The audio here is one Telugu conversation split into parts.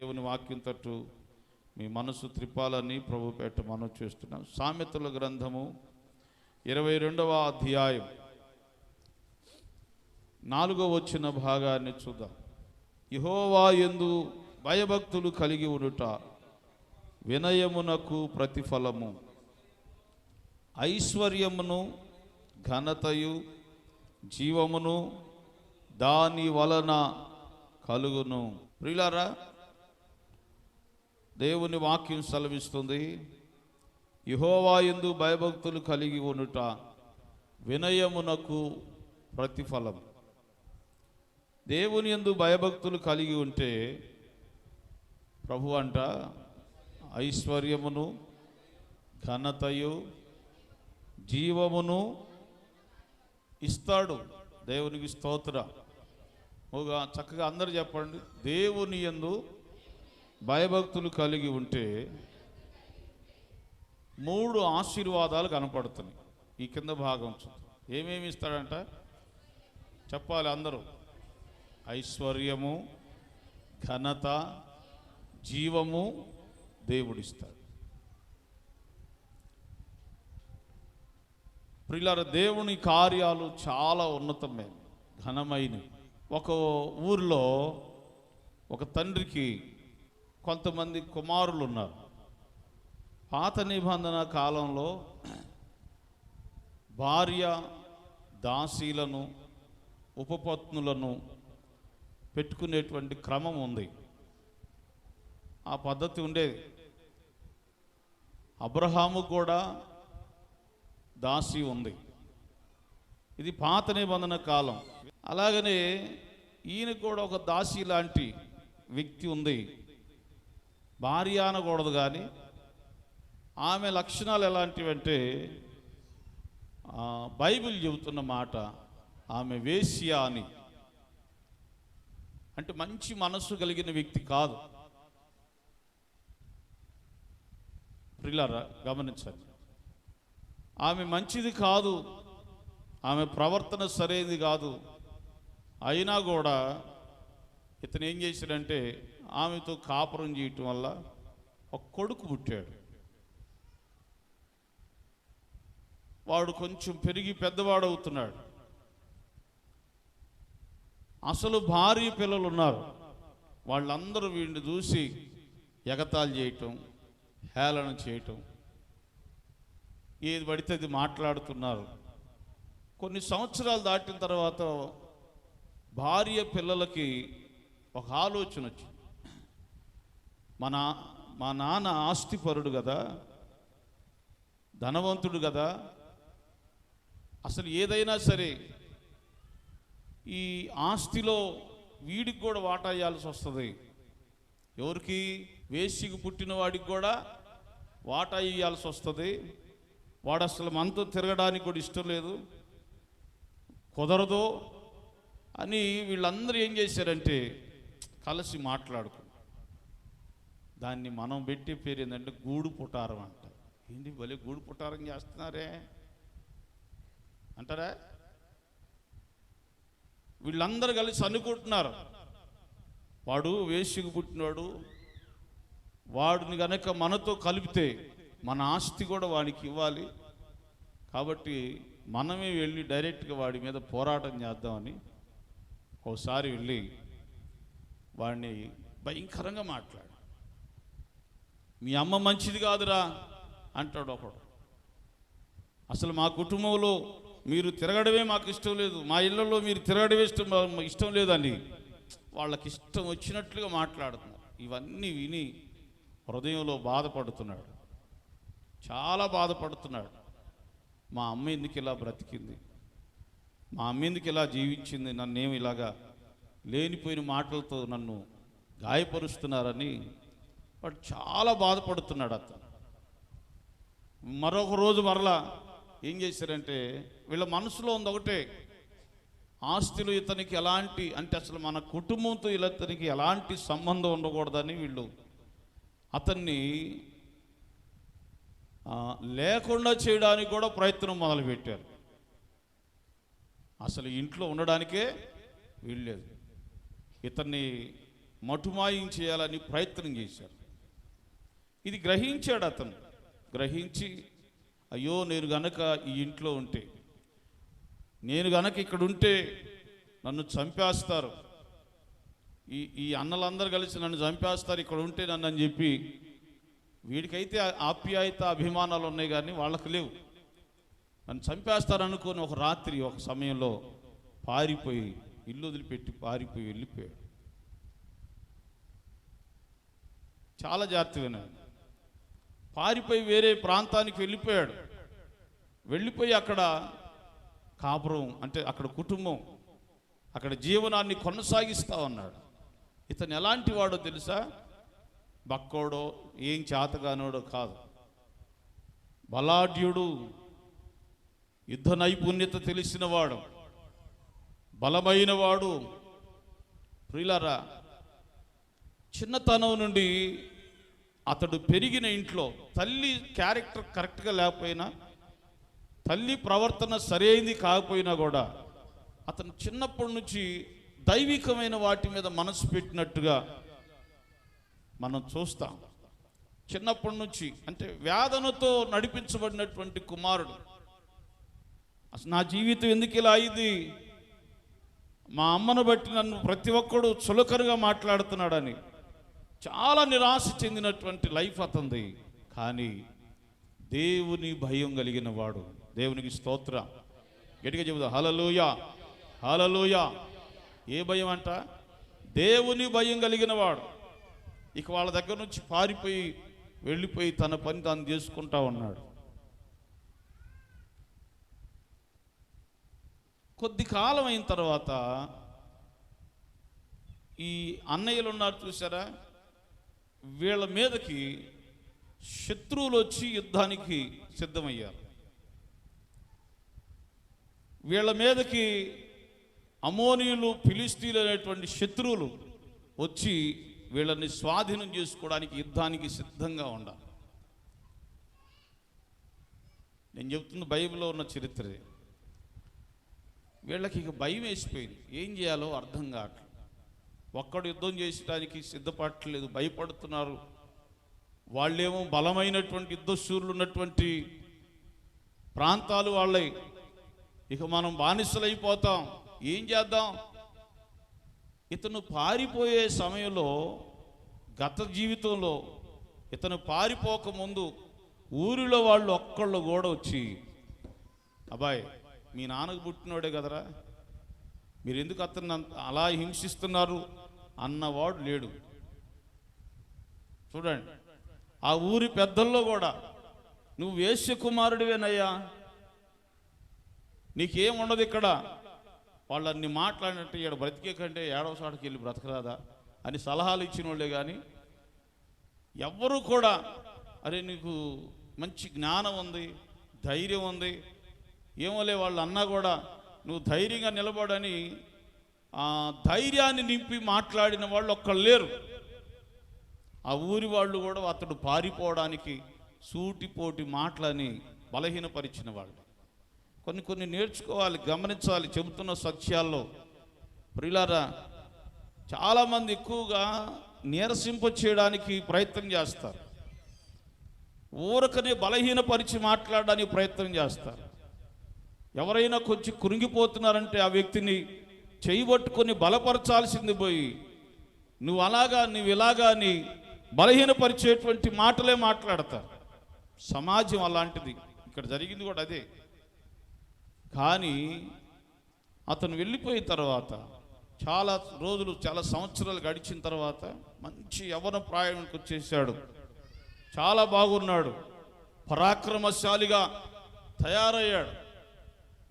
దేవుని వాక్యం తట్టు మీ మనసు త్రిపాలని ప్రభు పేట మనం చేస్తున్నాం. సామెతల గ్రంథము 22వ అధ్యాయం 4వ వచన భాగాన్ని చూద్దాం. యెహోవా యందు భయభక్తులు కలిగి ఉండుట వినయమునకు ప్రతిఫలము, ఐశ్వర్యమును ఘనతయు జీవమును దాని వలన కలుగును. ప్రియులారా, దేవుని వాక్యం సెలవిస్తుంది, యెహోవా యందు భయభక్తులు కలిగి ఉండుట వినయమునకు ప్రతిఫలం. దేవుని యందు భయభక్తులు కలిగి ఉంటే ప్రభు అంట ఐశ్వర్యమును ఘనతయు జీవమును ఇస్తాడు. దేవునికి స్తోత్ర. చక్కగా అందరూ చెప్పండి, దేవుని యందు భయభక్తులు కలిగి ఉంటే 3 ఆశీర్వాదాలు కనపడుతున్నాయి. ఈ కింద భాగం ఏమేమి ఇస్తాడంట చెప్పాలి అందరూ. ఐశ్వర్యము, ఘనత, జీవము దేవుడిస్తాడు. ప్రియులారా, దేవుని కార్యాలు చాలా ఉన్నతమైనవి, ఘనమైనవి. ఒక ఊరిలో ఒక తండ్రికి కొంతమంది కుమారులు ఉన్నారు. పాత నిబంధన కాలంలో భార్య దాసీలను ఉపపత్నులను పెట్టుకునేటువంటి క్రమం ఉంది. ఆ పద్ధతి ఉండేది. అబ్రహాము కూడా దాసి ఉంది. ఇది పాత నిబంధన కాలం. అలాగనే ఈయన కూడా ఒక దాసి లాంటి వ్యక్తి ఉంది. భార్య అనకూడదు, కానీ ఆమె లక్షణాలు ఎలాంటివంటే బైబిల్ చెబుతున్న మాట, ఆమె వేశ్య అని. అంటే మంచి మనస్సు కలిగిన వ్యక్తి కాదు. ప్రియులారా, గమనించండి, ఆమె మంచిది కాదు, ఆమె ప్రవర్తన సరైనది కాదు. అయినా కూడా ఇతను ఏం చేశాడంటే ఆమెతో కాపురం చేయటం వల్ల ఒక కొడుకు పుట్టాడు. వాడు కొంచెం పెరిగి పెద్దవాడవుతున్నాడు. అసలు భార్య పిల్లలు ఉన్నారు. వాళ్ళందరూ వీడిని చూసి ఎగతాళి చేయటం, హేళన చేయటం, ఏది పడితే అది మాట్లాడుతున్నారు. కొన్ని సంవత్సరాలు దాటిన తర్వాత భార్య పిల్లలకి ఒక ఆలోచన వచ్చింది. మా నాన్న ఆస్తిపరుడు కదా, ధనవంతుడు కదా, అసలు ఏదైనా సరే ఈ ఆస్తిలో వీడికి కూడా వాటా ఇవ్వాల్సి వస్తుంది. ఎవరికి? వేశ్యకు పుట్టిన వాడికి కూడా వాటా ఇవ్వాల్సి వస్తుంది. వాడు అసలు మనతో తిరగడానికి కూడా ఇష్టం లేదు, కుదరదు అని వీళ్ళందరూ ఏం చేశారంటే కలిసి మాట్లాడుకున్నారు. దాన్ని మనం పెట్టే పేరు ఏంటంటే గూడు పుటారం అంట. ఏంటి భలే గూడు పుటారం చేస్తున్నారే అంటారా? వీళ్ళందరూ కలిసి అనుకుంటున్నారు, వాడు వేశ్యకు పుట్టినవాడు, వాడిని గనక మనతో కలిపితే మన ఆస్తి కూడా వాడికి ఇవ్వాలి, కాబట్టి మనమే వెళ్ళి డైరెక్ట్గా వాడి మీద పోరాటం చేద్దామని ఒకసారి వెళ్ళి వాడిని భయంకరంగా మాట్లాడు. మీ అమ్మ మంచిది కాదురా అంటాడు ఒకడు. అసలు మా కుటుంబంలో మీరు తిరగడమే మాకు ఇష్టం లేదు, మా ఇళ్లలో మీరు తిరగడమే ఇష్టం లేదని వాళ్ళకి ఇష్టం వచ్చినట్లుగా మాట్లాడుతున్నారు. ఇవన్నీ విని హృదయంలో బాధపడుతున్నాడు, చాలా బాధపడుతున్నాడు. మా అమ్మ ఎందుకు ఇలా బ్రతికింది, మా అమ్మ ఎందుకు ఇలా జీవించింది, నన్నేమి ఇలాగా లేనిపోయిన మాటలతో నన్ను గాయపరుస్తున్నారని వాడు చాలా బాధపడుతున్నాడు. అతను మరొక రోజు మరలా ఏం చేశారంటే, వీళ్ళ మనసులో ఉంది ఒకటే, ఆస్తులు ఇతనికి ఎలాంటి అంటే అసలు మన కుటుంబంతో ఇతనికి ఎలాంటి సంబంధం ఉండకూడదని వీళ్ళు అతన్ని లేకుండా చేయడానికి కూడా ప్రయత్నం మొదలుపెట్టారు. అసలు ఇంట్లో ఉండడానికే వీల్లేదు. ఇతన్ని మటుమాయం చేయాలని ప్రయత్నం చేశారు. ఇది గ్రహించాడు అతను. గ్రహించి, అయ్యో నేను గనక ఈ ఇంట్లో ఉంటే, నేను గనక ఇక్కడ ఉంటే నన్ను చంపేస్తారు, ఈ అన్నలందరూ కలిసి నన్ను చంపేస్తారు ఇక్కడ ఉంటే నన్ను అని చెప్పి, వీడికైతే ఆప్యాయత అభిమానాలు ఉన్నాయి కానీ వాళ్ళకు లేవు. నన్ను చంపేస్తారు అనుకొని ఒక రాత్రి ఒక సమయంలో పారిపోయి, ఇల్లు వదిలిపెట్టి పారిపోయి వెళ్ళిపోయాడు. చాలా జాగ్రత్తగా పారిపోయి వేరే ప్రాంతానికి వెళ్ళిపోయాడు. వెళ్ళిపోయి అక్కడ కాపురం, అంటే అక్కడ కుటుంబం, అక్కడ జీవనాన్ని కొనసాగిస్తా ఉన్నాడు. ఇతను ఎలాంటి వాడో తెలుసా? బక్కోడో ఏం చేతగానోడో కాదు, బలాఢ్యుడు, యుద్ధ నైపుణ్యత తెలిసినవాడు, బలమైన వాడు. ప్రియులారా, చిన్నతనం నుండి అతడు పెరిగిన ఇంట్లో తల్లి క్యారెక్టర్ కరెక్ట్గా లేకపోయినా, తల్లి ప్రవర్తన సరైనది కాకపోయినా కూడా అతను చిన్నప్పటి నుంచి దైవికమైన వాటి మీద మనసు పెట్టినట్టుగా మనం చూస్తాం. చిన్నప్పటి నుంచి అంటే వేదనతో నడిపించబడినటువంటి కుమారుడు. అసలు నా జీవితం ఎందుకు ఇలా అయింది, మా అమ్మను బట్టి నన్ను ప్రతి ఒక్కడు చులకనగా మాట్లాడుతున్నాడని చాలా నిరాశ చెందినటువంటి లైఫ్ అతనిది. కానీ దేవుని భయం కలిగిన వాడు. దేవునికి స్తోత్రం. గట్టిగా చెబుదా హల్లెలూయా, హల్లెలూయా. ఏ భయం అంట? దేవుని భయం కలిగిన వాడు. ఇక వాళ్ళ దగ్గర నుంచి పారిపోయి వెళ్ళిపోయి తన పని తాను చేసుకుంటా ఉన్నాడు. కొద్ది కాలం అయిన తర్వాత ఈ అన్నయ్యలు ఉన్నారు చూసారా, వీళ్ళ మీదకి శత్రువులు వచ్చి యుద్ధానికి సిద్ధమయ్యారు. వీళ్ళ మీదకి అమోనీయులు, ఫిలిస్తీన్లు అనేటువంటి శత్రువులు వచ్చి వీళ్ళని స్వాధీనం చేసుకోవడానికి యుద్ధానికి సిద్ధంగా ఉండాలి. నేను చెప్తున్న బైబిల్లో ఉన్న చరిత్రే. వీళ్ళకి ఇక భయం వేసిపోయింది, ఏం చేయాలో అర్థం కావట్లేదు. ఒక్కడు యుద్ధం చేసడానికి సిద్ధపడట్లేదు, భయపడుతున్నారు. వాళ్ళేమో బలమైనటువంటి యుద్ధశూరులు ఉన్నటువంటి ప్రాంతాలు వాళ్ళవి. ఇక మనం బానిసలైపోతాం, ఏం చేద్దాం? ఇతను పారిపోయే సమయంలో, గత జీవితంలో ఇతను పారిపోకముందు ఊరిలో వాళ్ళు ఒక్కళ్ళు కూడా వచ్చి, అబ్బాయి మీ నాన్నకు పుట్టినోడే కదరా, మీరు ఎందుకు అతన్ని అలా హింసిస్తున్నారు అన్నవాడు లేడు. చూడండి, ఆ ఊరి పెద్దల్లో కూడా నువ్వు వేశ్య కుమారుడివేనయ్యా, నీకేముండదు ఇక్కడ, వాళ్ళన్ని మాట్లాడినట్టు ఇక్కడ బ్రతికే కంటే ఏడవ సాటికి వెళ్ళి బ్రతకరాదా అని సలహాలు ఇచ్చిన వాళ్ళే. కానీ ఎవ్వరూ కూడా అరే నీకు మంచి జ్ఞానం ఉంది, ధైర్యం ఉంది, ఏమోలే వాళ్ళు అన్నా కూడా నువ్వు ధైర్యంగా నిలబడని ఆ ధైర్యాన్ని నింపి మాట్లాడిన వాళ్ళు ఒక్కళ్ళు లేరు. ఆ ఊరి వాళ్ళు కూడా అతడు పారిపోవడానికి సూటిపోటి మాటలని బలహీనపరిచిన వాళ్ళు. కొన్ని నేర్చుకోవాలి, గమనించాలి చెబుతున్న సత్యాల్లో. ప్రియులారా, చాలామంది ఎక్కువగా నీరసింప చేయడానికి ప్రయత్నం చేస్తారు, ఊరకనే బలహీనపరిచి మాట్లాడడానికి ప్రయత్నం చేస్తారు. ఎవరైనా కొంచెం కురింగిపోతున్నారంటే ఆ వ్యక్తిని చేయబట్టుకొని బలపరచాల్సింది పోయి నువ్వు అలాగా నువ్వు ఇలాగా అని బలహీనపరిచేటువంటి మాటలే మాట్లాడతారు. సమాజం అలాంటిది, ఇక్కడ జరిగింది కూడా అదే. కానీ అతను వెళ్ళిపోయిన తర్వాత చాలా రోజులు, చాలా సంవత్సరాలు గడిచిన తర్వాత మంచి యవ్వన ప్రాయానికి వచ్చేసాడు. చాలా బాగున్నాడు, పరాక్రమశాలిగా తయారయ్యాడు.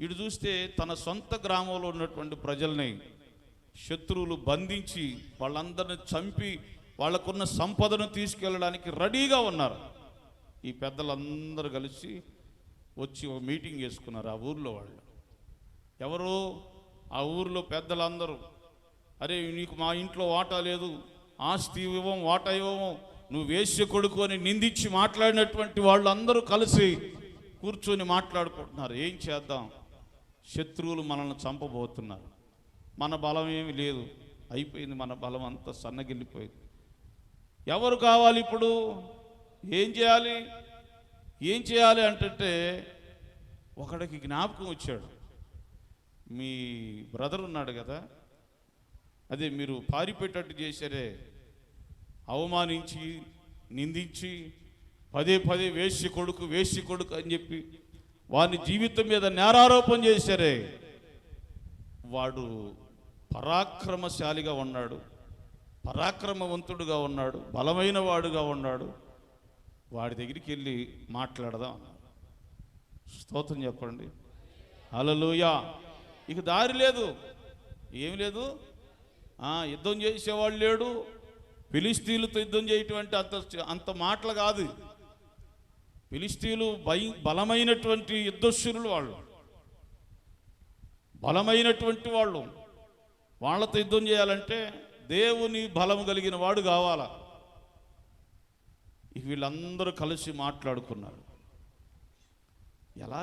ఇటు చూస్తే తన సొంత గ్రామంలో ఉన్నటువంటి ప్రజల్ని శత్రువులు బంధించి వాళ్ళందరిని చంపి వాళ్ళకున్న సంపదను తీసుకెళ్ళడానికి రెడీగా ఉన్నారు. ఈ పెద్దలందరూ కలిసి వచ్చి ఒక మీటింగ్ చేసుకున్నారు ఆ ఊర్లో వాళ్ళు. ఎవరు? ఆ ఊర్లో పెద్దలందరూ, అరే నీకు మా ఇంట్లో వాటా లేదు, ఆస్తి ఇవ్వం, వాటా ఇవ్వము, నువ్వు వేశ్య కొడుకు అని నిందించి మాట్లాడినటువంటి వాళ్ళు అందరూ కలిసి కూర్చొని మాట్లాడుకుంటున్నారు. ఏం చేద్దాం, శత్రువులు మనల్ని చంపబోతున్నారు, మన బలం ఏమి లేదు, అయిపోయింది, మన బలం అంతా సన్నగిల్లిపోయింది. ఎవరు కావాలి ఇప్పుడు? ఏం చేయాలి? ఏం చేయాలి అంటే ఒకడికి జ్ఞాపకం వచ్చాడు. మీ బ్రదర్ ఉన్నాడు కదా, అదే మీరు పారిపోయేటట్టు చేశారే, అవమానించి నిందించి పదే పదే వేశ్య కొడుకు అని చెప్పి వాని జీవితం మీద నేరారోపణ చేశారే, వాడు పరాక్రమశాలిగా ఉన్నాడు, పరాక్రమవంతుడుగా ఉన్నాడు, బలమైన వాడుగా ఉన్నాడు. వాడి దగ్గరికి వెళ్ళి మాట్లాడదాం అన్నాడు. స్తోత్రం చెప్పండి. హల్లెలూయా. ఇక దారి లేదు, ఏమి లేదు. యుద్ధం చేసేవాడు లేడు. ఫిలిష్తీయులతో యుద్ధం చేయటువంటి అంత మాటలు కాదు. ఫిలిష్తీయులు బలమైనటువంటి యుద్ధశూరులు, వాళ్ళు బలమైనటువంటి వాళ్ళు. వాళ్ళతో యుద్ధం చేయాలంటే దేవుని బలం కలిగిన వాడు కావాలా. ఇక వీళ్ళందరూ కలిసి మాట్లాడుకున్నారు. ఎలా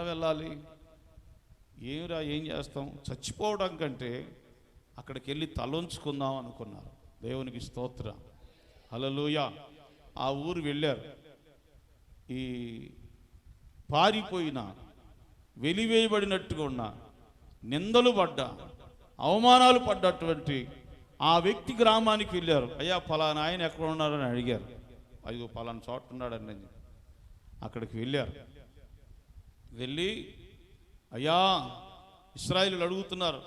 వెళ్ళాలి? ఏమిరా, ఏం చేస్తాం? చచ్చిపోవడం కంటే అక్కడికి వెళ్ళి తలొంచుకుందాం అనుకున్నారు. దేవునికి స్తోత్రం. హల్లెలూయా. ఆ ఊరు వెళ్ళారు. ఈ పారిపోయిన, వెలివేయబడినట్టుగా ఉన్న, నిందలు పడ్డ, అవమానాలు పడ్డటువంటి ఆ వ్యక్తి గ్రామానికి వెళ్ళారు. అయ్యా, ఫలానా ఆయన ఎక్కడ ఉన్నారని అడిగారు. అయ్యో, ఫలానా చోట ఉన్నాడని. అక్కడికి వెళ్ళారు. వెళ్ళి, అయ్యా, ఇశ్రాయేలీయులు అడుగుతున్నారు,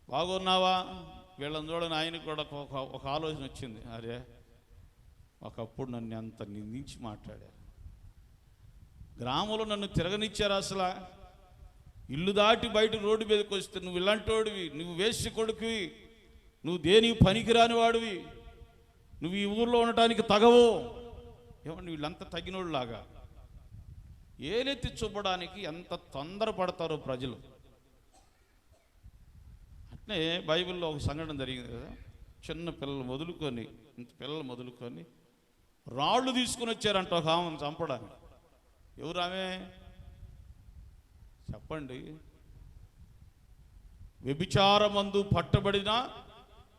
బాగున్నావా? వీళ్ళని చూడని ఆయనకు కూడా ఒక ఆలోచన వచ్చింది. అరే, ఒకప్పుడు నన్ను ఎంత నిందించి మాట్లాడారు, గ్రామంలో నన్ను తిరగనిచ్చారు, అసలు ఇల్లు దాటి బయట రోడ్డు మీదకి వస్తే నువ్వు ఇలాంటి వాడివి, నువ్వు వేశ్య కొడుకువి, నువ్వు దేనికి పనికిరాని వాడివి, నువ్వు ఈ ఊర్లో ఉండటానికి తగవు. ఏమన్నా వీళ్ళంతా తగినోళ్ళలాగా ఏలెత్తి చూపడానికి ఎంత తొందరపడతారో ప్రజలు. అట్నే బైబిల్లో ఒక సంఘటన జరిగింది కదా, చిన్న పిల్లలు మొదలుకొని రాళ్ళు తీసుకుని వచ్చారంట ఒక ఆమెను చంపడానికి. ఎవరు ఆమె చెప్పండి? వ్యభిచారమందు పట్టబడిన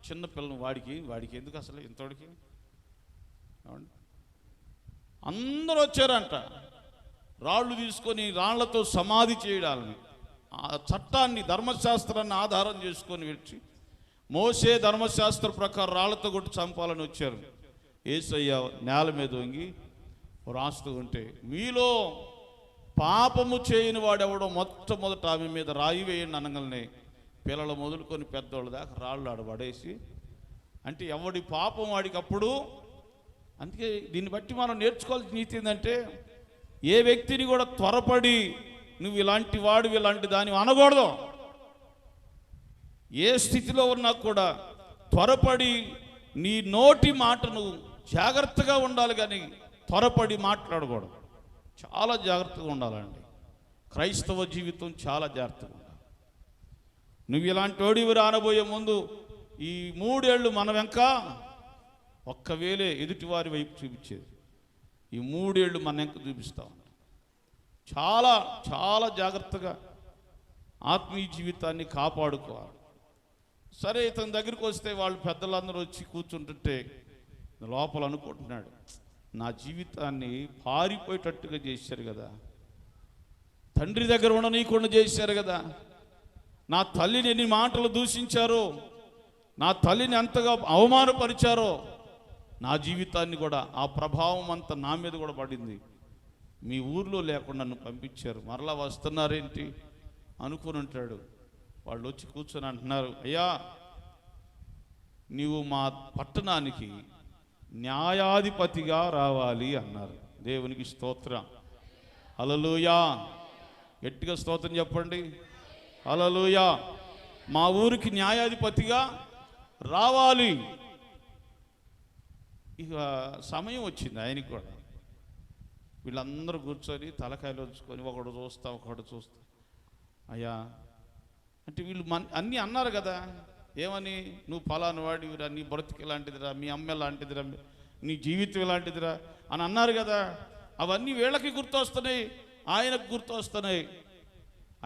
చిన్న పిల్లలు. వాడికి ఎందుకు అసలు ఇంతోడికి? అందరూ వచ్చారంట రాళ్ళు తీసుకొని, రాళ్లతో సమాధి చేయడాలని. ఆ చట్టాన్ని, ధర్మశాస్త్రాన్ని ఆధారం చేసుకొని వచ్చి మోసే ధర్మశాస్త్ర ప్రకారం రాళ్లతో కొట్టి చంపాలని వచ్చారు. యేసయ్య నేల మీద వంగి రాస్తూ ఉంటే, మీలో పాపము చేయని వాడెవడో మొట్టమొదట ఆమె మీద రాయి వేయండి అనగానే పిల్లలు మొదలుకొని పెద్దోళ్ళ దాకా రాళ్ళు ఆడబడేసి, అంటే ఎవడి పాపం వాడికి అప్పుడు. అందుకే దీన్ని బట్టి మనం నేర్చుకోవాల్సిన నీతి ఏంటంటే, ఏ వ్యక్తిని కూడా త్వరపడి నువ్వు ఇలాంటి వాడు, ఇలాంటి దాని అనకూడదు. ఏ స్థితిలో ఉన్నా కూడా త్వరపడి నీ నోటి మాటను జాగ్రత్తగా ఉండాలి, కానీ త్వరపడి మాట్లాడకూడదు. చాలా జాగ్రత్తగా ఉండాలండి. క్రైస్తవ జీవితం చాలా జాగ్రత్తగా ఉండాలి. నువ్వు ఇలాంటి వాడివి రానబోయే ముందు ఈ 3 ఏళ్ళు మన వెంక ఒక్కవేళ ఎదుటివారి వైపు చూపించేది, ఈ 3 ఏళ్ళు మన వెంక చూపిస్తా ఉంటాం. చాలా చాలా జాగ్రత్తగా ఆత్మీయ జీవితాన్ని కాపాడుకోవాలి. సరే, ఇతని దగ్గరికి వస్తే వాళ్ళు పెద్దలందరూ వచ్చి కూర్చుంటుంటే లోపల అనుకుంటున్నాడు, నా జీవితాన్ని పారిపోయేటట్టుగా చేశారు కదా, తండ్రి దగ్గర ఉండనీయకుండా చేశారు కదా, నా తల్లిని ఎన్ని మాటలు దూషించారో, నా తల్లిని ఎంతగా అవమానపరిచారో, నా జీవితాన్ని కూడా ఆ ప్రభావం అంతా నా మీద కూడా పడింది. మీ ఊర్లో లేకుండా నన్ను పంపించారు, మరలా వస్తున్నారేంటి అనుకుని ఉంటాడు. వాళ్ళు వచ్చి కూర్చొని అంటున్నారు, అయ్యా, నీవు మా పట్టణానికి న్యాయాధిపతిగా రావాలి అన్నారు. దేవునికి స్తోత్రం. హల్లెలూయా. గట్టిగా స్తోత్రం చెప్పండి. హల్లెలూయా. మా ఊరికి న్యాయాధిపతిగా రావాలి. ఇక సమయం వచ్చింది ఆయనకి కూడా. వీళ్ళందరూ కూర్చొని తలకాయలు వచ్చుకొని ఒకడు చూస్తా, అయ్యా అంటే వీళ్ళు అన్నీ అన్నారు కదా, ఏమని? నువ్వు ఫలానా వాడివిరా, నీ బ్రతుకు ఎలాంటిదిరా, మీ అమ్మ ఎలాంటిదిరా, నీ జీవితం ఎలాంటిదిరా అని అన్నారు కదా. అవన్నీ వీళ్ళకి గుర్తొస్తున్నాయి, ఆయనకు గుర్తొస్తున్నాయి.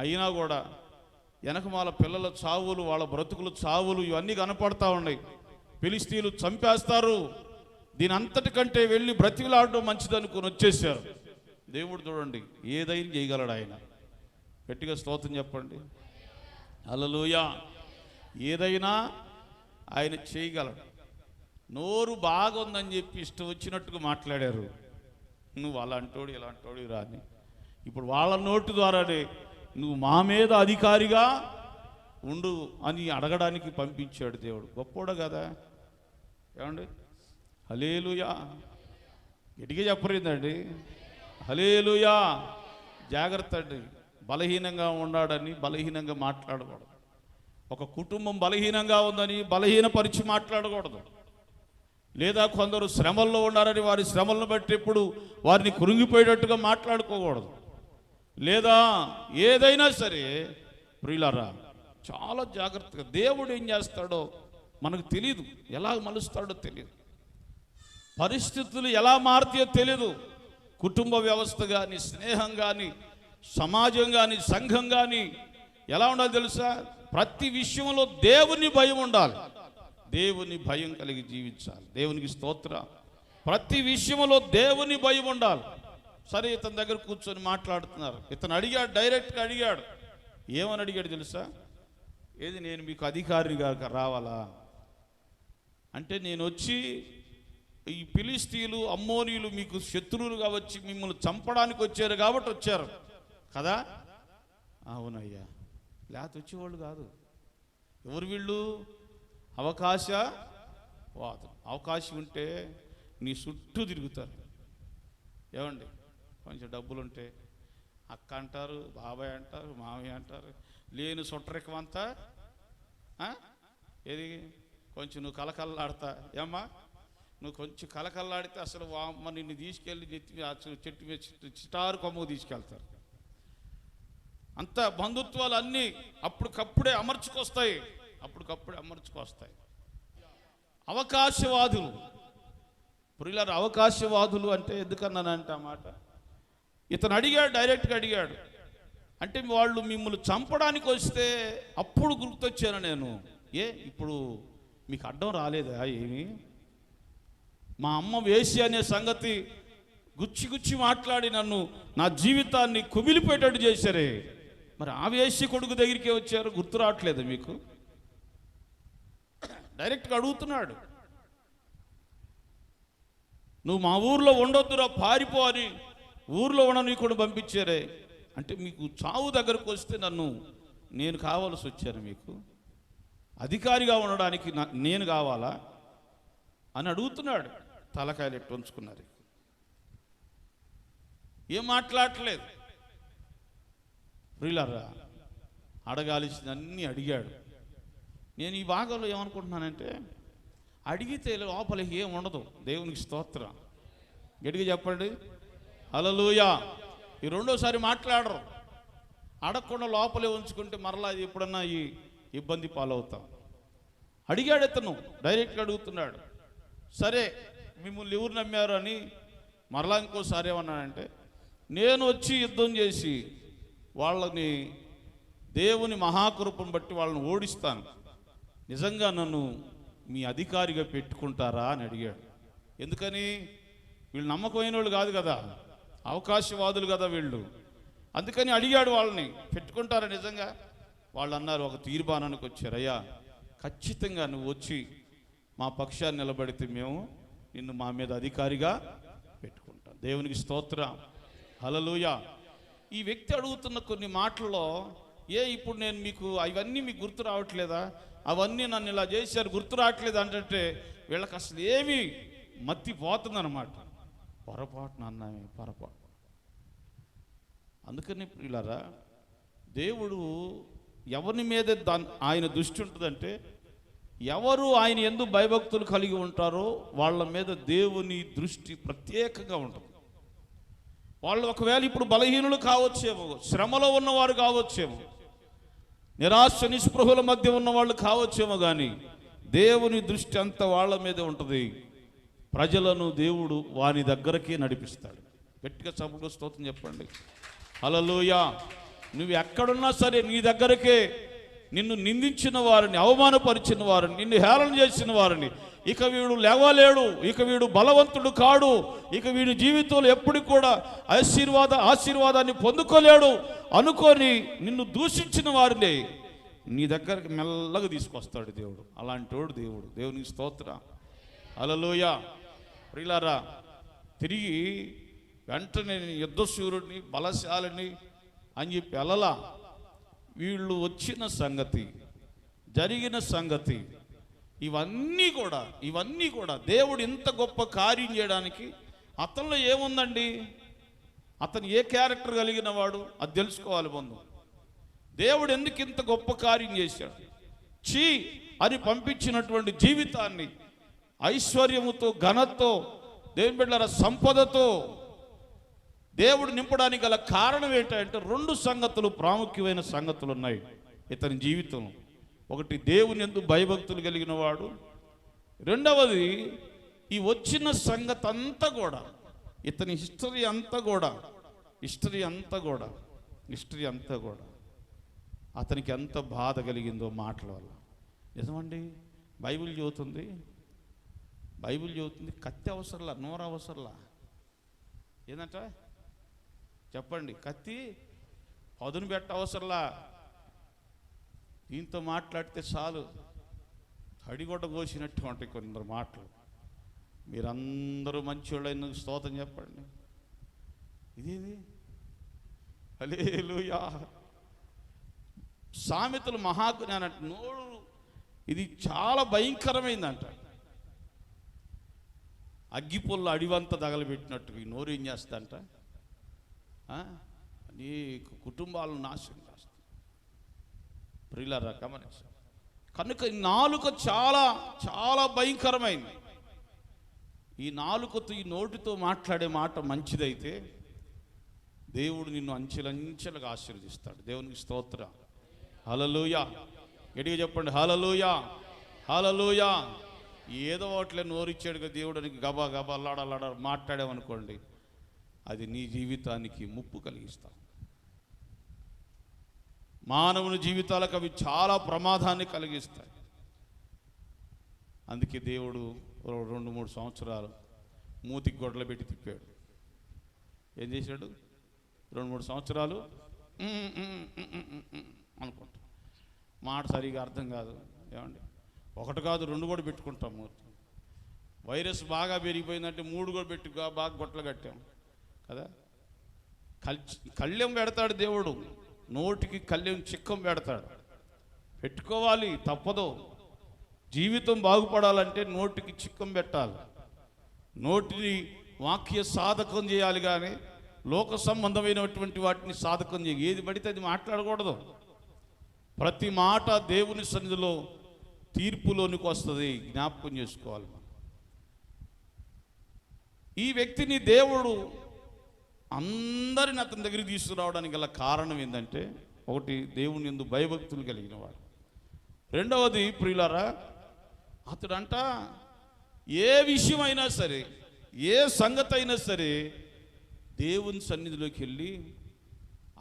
అయినా కూడా వెనకమాల పిల్లల చావులు, వాళ్ళ బ్రతుకులు చావులు ఇవన్నీ కనపడతా ఉన్నాయి. ఫిలిష్తీయులు చంపేస్తారు, దీని అంతటికంటే వెళ్ళి బ్రతికిలాడడం మంచిదనుకుని వచ్చేసారు. దేవుడు చూడండి ఏదైనా చేయగలడు ఆయన. గట్టిగా స్తోత్రం చెప్పండి. హల్లెలూయా. ఏదైనా ఆయన చేయగలడు. నోరు బాగుందని చెప్పి ఇష్టం వచ్చినట్టుగా మాట్లాడారు. నువ్వు అలాంటోడు ఇలాంటోడు రాని. ఇప్పుడు వాళ్ళ నోటి ద్వారానే నువ్వు మా మీద అధికారిగా ఉండు అని అడగడానికి పంపించాడు దేవుడు. గొప్పోడు కదా ఏమండి? హల్లెలూయా. గట్టిగా చెప్పలేదండి. హల్లెలూయా. జాగ్రత్త అండి. బలహీనంగా ఉన్నాడని బలహీనంగా మాట్లాడకూడదు. ఒక కుటుంబం బలహీనంగా ఉందని బలహీనపరిచి మాట్లాడకూడదు. లేదా కొందరు శ్రమల్లో ఉన్నారని వారి శ్రమలను బట్టి ఎప్పుడు వారిని కృంగిపోయేటట్టుగా మాట్లాడుకోకూడదు. లేదా ఏదైనా సరే ప్రియులారా చాలా జాగ్రత్తగా, దేవుడు ఏం చేస్తాడో మనకు తెలియదు, ఎలా మలుస్తాడో తెలియదు, పరిస్థితులు ఎలా మారుతాయో తెలియదు. కుటుంబ వ్యవస్థ కానీ, స్నేహం కానీ, సమాజం కానీ, సంఘం కానీ ఎలా ఉండాలి తెలుసా? ప్రతి విషయంలో దేవుని భయం ఉండాలి. దేవుని భయం కలిగి జీవించాలి. దేవునికి స్తోత్ర. ప్రతి విషయంలో దేవుని భయం ఉండాలి. సరే, ఇతని దగ్గర కూర్చొని మాట్లాడుతున్నారు. ఇతను అడిగాడు, డైరెక్ట్గా అడిగాడు. ఏమని అడిగాడు తెలుసా? ఏది, నేను మీకు అధికారిగా రావాలా అంటే, నేను వచ్చి ఈ ఫిలిష్తీయులు అమ్మోనీయులు మీకు శత్రువులుగా వచ్చి మిమ్మల్ని చంపడానికి వచ్చారు కాబట్టి వచ్చారు కదా? అవునయ్యా, లేకపోతే వచ్చేవాళ్ళు కాదు. ఎవరు వీళ్ళు? అవకాశం ఉంటే నీ చుట్టూ తిరుగుతారు. ఏమండి? కొంచెం డబ్బులుంటే అక్క అంటారు, బాబాయ్ అంటారు, మామయ్య అంటారు. లేని సుట్టరికమంతా ఏది కొంచెం నువ్వు కలకల్లాడతా. ఏమ్మా, నువ్వు కొంచెం కలకల్లాడితే అసలు అమ్మ నిన్ను తీసుకెళ్ళి చెట్టు మీద చిటారు కొమ్మకు తీసుకెళ్తారు. అంత బంధుత్వాలు అన్నీ అప్పటికప్పుడే అమర్చుకొస్తాయి. అవకాశవాదులు. ప్రియులారా, అవకాశవాదులు అంటే ఎందుకన్నానంటే ఆ మాట, ఇతను అడిగాడు, డైరెక్ట్గా అడిగాడు. అంటే వాళ్ళు మిమ్మల్ని చంపడానికి వస్తే అప్పుడు గుర్తొచ్చాను నేను. ఇప్పుడు మీకు అడ్డం రాలేదా ఏమి? మా అమ్మ వేసి అనే సంగతి గుచ్చి మాట్లాడి నన్ను, నా జీవితాన్ని కుమిలిపోయేటట్టు చేశారే. మరి ఆ వేసి కొడుకు దగ్గరికే వచ్చారు, గుర్తు రావట్లేదు మీకు? డైరెక్ట్గా అడుగుతున్నాడు. నువ్వు మా ఊర్లో ఉండొద్దురా, పారిపో అని ఊర్లో ఉండనీకుండా పంపించారే. అంటే మీకు చావు దగ్గరకు వస్తే నేను కావాల్సి వచ్చాను, మీకు అధికారిగా ఉండడానికి నేను కావాలా అని అడుగుతున్నాడు. తలకాయలు ఎట్టు ఉంచుకున్నారు, ఏం మాట్లాడట్లేదు. ప్రియులారా, అడగాల్సినన్నీ అడిగాడు. నేను ఈ భాగంలో ఏమనుకుంటున్నానంటే, అడిగితే లోపల ఏం ఉండదు. దేవునికి స్తోత్రం. గట్టిగా చెప్పండి హల్లెలూయా. ఈ రెండోసారి మాట్లాడరు. అడగకుండా లోపలే ఉంచుకుంటే మరలా ఎప్పుడన్నా ఈ ఇబ్బంది పాలవుతాం. అడిగాడు ఇతను, డైరెక్ట్గా అడుగుతున్నాడు. సరే, మిమ్మల్ని ఎవరు నమ్మారు అని మరలా ఇంకోసారి ఏమన్నానంటే, నేను వచ్చి యుద్ధం చేసి వాళ్ళని దేవుని మహాకృపను బట్టి వాళ్ళని ఓడిస్తాను, నిజంగా నన్ను మీ అధికారిగా పెట్టుకుంటారా అని అడిగాడు. ఎందుకని? వీళ్ళు నమ్మకమైన వాళ్ళు కాదు కదా, అవకాశవాదులు కదా వీళ్ళు. అందుకని అడిగాడు, వాళ్ళని పెట్టుకుంటారా నిజంగా? వాళ్ళు అన్నారు, ఒక తీర్మానానికి వచ్చారు, అయ్యా ఖచ్చితంగా నువ్వు వచ్చి మా పక్షాన్ని నిలబడితే మేము నిన్ను మా మీద అధికారిగా పెట్టుకుంటాం. దేవునికి స్తోత్రం. హల్లెలూయా. ఈ వ్యక్తి అడుగుతున్న కొన్ని మాటల్లో, ఇప్పుడు నేను మీకు అవన్నీ మీకు గుర్తు రావట్లేదా? అవన్నీ నన్ను ఇలా చేశారు, గుర్తు రావట్లేదు అంటే వీళ్ళకి అసలు ఏమీ మత్తిపోతుందన్నమాట. పొరపాటున అన్నామే, పొరపాటు. అందుకని ప్రియులారా, దేవుడు ఎవరి మీద ఆయన దృష్టి ఉంటుందంటే, ఎవరు ఆయన యందు భయభక్తులు కలిగి ఉంటారో వాళ్ళ మీద దేవుని దృష్టి ప్రత్యేకంగా ఉంటుంది. వాళ్ళు ఒకవేళ ఇప్పుడు బలహీనులు కావచ్చేమో, శ్రమలో ఉన్నవారు కావచ్చేమో, నిరాశ నిస్పృహుల మధ్య ఉన్న వాళ్ళు కావచ్చేమో, కానీ దేవుని దృష్టి అంతా వాళ్ళ మీదే ఉంటుంది. ప్రజలను దేవుడు వారి దగ్గరకే నడిపిస్తాడు. గట్టిగా సభకు స్తోత్రం చెప్పండి హల్లెలూయా. నువ్వు ఎక్కడున్నా సరే నీ దగ్గరకే నిన్ను నిందించిన వారిని, అవమానపరిచిన వారిని, నిన్ను హేళన చేసిన వారిని, ఇక వీడు లేవలేడు, ఇక వీడు బలవంతుడు కాడు, ఇక వీడి జీవితంలో ఎప్పటికి కూడా ఆశీర్వాదాన్ని పొందుకోలేడు అనుకొని నిన్ను దూషించిన వారిని నీ దగ్గరికి మెల్లగా తీసుకొస్తాడు దేవుడు. అలాంటి వాడు దేవుడు. దేవునికి స్తోత్రం. హల్లెలూయా. ప్రియులారా, తిరిగి వెంటనే యుద్ధశూరుడిని, బలశాలిని అని చెప్పి వెళ్ళలా. వీళ్ళు వచ్చిన సంగతి, జరిగిన సంగతి, ఇవన్నీ కూడా దేవుడు ఇంత గొప్ప కార్యం చేయడానికి అతనిలో ఏముందండి? అతను ఏ క్యారెక్టర్ కలిగిన వాడు అది తెలుసుకోవాలి ముందు. దేవుడు ఎందుకు ఇంత గొప్ప కార్యం చేశాడు? చీ అని పంపించినటువంటి జీవితాన్ని ఐశ్వర్యముతో, ఘనతతో, దేవుని బిడ్డలారా సంపదతో దేవుడు నింపడానికి గల కారణం ఏంటంటే 2 సంగతులు, ప్రాముఖ్యమైన సంగతులు ఉన్నాయి ఇతని జీవితంలో. ఒకటి, దేవుని యందు భయభక్తులు కలిగిన వాడు. రెండవది, ఈ వచ్చిన సంగతి అంతా కూడా, ఇతని హిస్టరీ అంతా కూడా అతనికి ఎంత బాధ కలిగిందో మాటల వల్ల. నిజమండి, బైబిల్ చెబుతుంది కత్తి అవసరంలా, నోరు అవసరంలా. ఏందంట చెప్పండి? కత్తి పదును పెట్ట అవసరంలా. దీంతో మాట్లాడితే చాలు తడిగొడ్డ కోసినట్టు ఉంటాయి కొందరు మాటలు. మీరందరూ మంచివాళ్ళైన స్తోత్రం చెప్పండి. ఇదేది? హల్లెలూయా. సామెతలు మహాజ్ఞానం అంటే నోరు ఇది చాలా భయంకరమైందంట. అగ్గిపుల్ల అడివంతా తగలబెట్టినట్టు ఈ నోరు ఏం చేస్తా నీకు కుటుంబాలను నాశనం చేస్తా. ప్రియులారా గమనించ. కనుక ఈ నాలుక చాలా చాలా భయంకరమైంది. ఈ నాలుకతో, ఈ నోటితో మాట్లాడే మాట మంచిదైతే దేవుడు నిన్ను అంచెలంచెలుగా ఆశీర్వదిస్తాడు. దేవునికి స్తోత్రం. హల్లెలూయా. గట్టిగా చెప్పండి హల్లెలూయా. హల్లెలూయా. ఏదో ఒకట్లే నోరిచ్చాడుగా దేవుడానికి గబా గబా లాడలాడ మాట్లాడామనుకోండి, అది నీ జీవితానికి ముప్పు కలిగిస్తాం. మానవుని జీవితాలకు అవి చాలా ప్రమాదాన్ని కలిగిస్తాయి. అందుకే దేవుడు 2-3 సంవత్సరాలు మూతికి గొడ్డలు పెట్టి తిప్పాడు. ఏం చేశాడు? 2-3 సంవత్సరాలు అనుకుంటా. మాట సరిగా అర్థం కాదు. ఏమండి, 1 కాదు 2 కూడా పెట్టుకుంటాం. మూర్తి వైరస్ బాగా పెరిగిపోయిందంటే 3 కూడా పెట్టి బాగా గొట్టలు కట్టాం కదా. కళ్ళెం పెడతాడు దేవుడు, నోటికి కళ్ళెం చిక్కం పెడతాడు. పెట్టుకోవాలి, తప్పదు. జీవితం బాగుపడాలంటే నోటికి చిక్కం పెట్టాలి, నోటిని వాక్య సాధకం చేయాలి. కానీ లోక సంబంధమైనటువంటి వాటిని సాధకం చేయాలి. ఏది పడితే అది మాట్లాడకూడదు. ప్రతి మాట దేవుని సన్నిధిలో తీర్పులోనికి వస్తుంది. జ్ఞాపకం చేసుకోవాలి. ఈ వ్యక్తిని దేవుడు అందరిని అతని దగ్గరికి తీసుకురావడానికి గల కారణం ఏంటంటే, ఒకటి, దేవుని యందు భయభక్తులు కలిగిన వాడు. రెండవది, ప్రియులారా, అతడంట ఏ విషయమైనా సరే, ఏ సంగతి అయినా సరే దేవుని సన్నిధిలోకి వెళ్ళి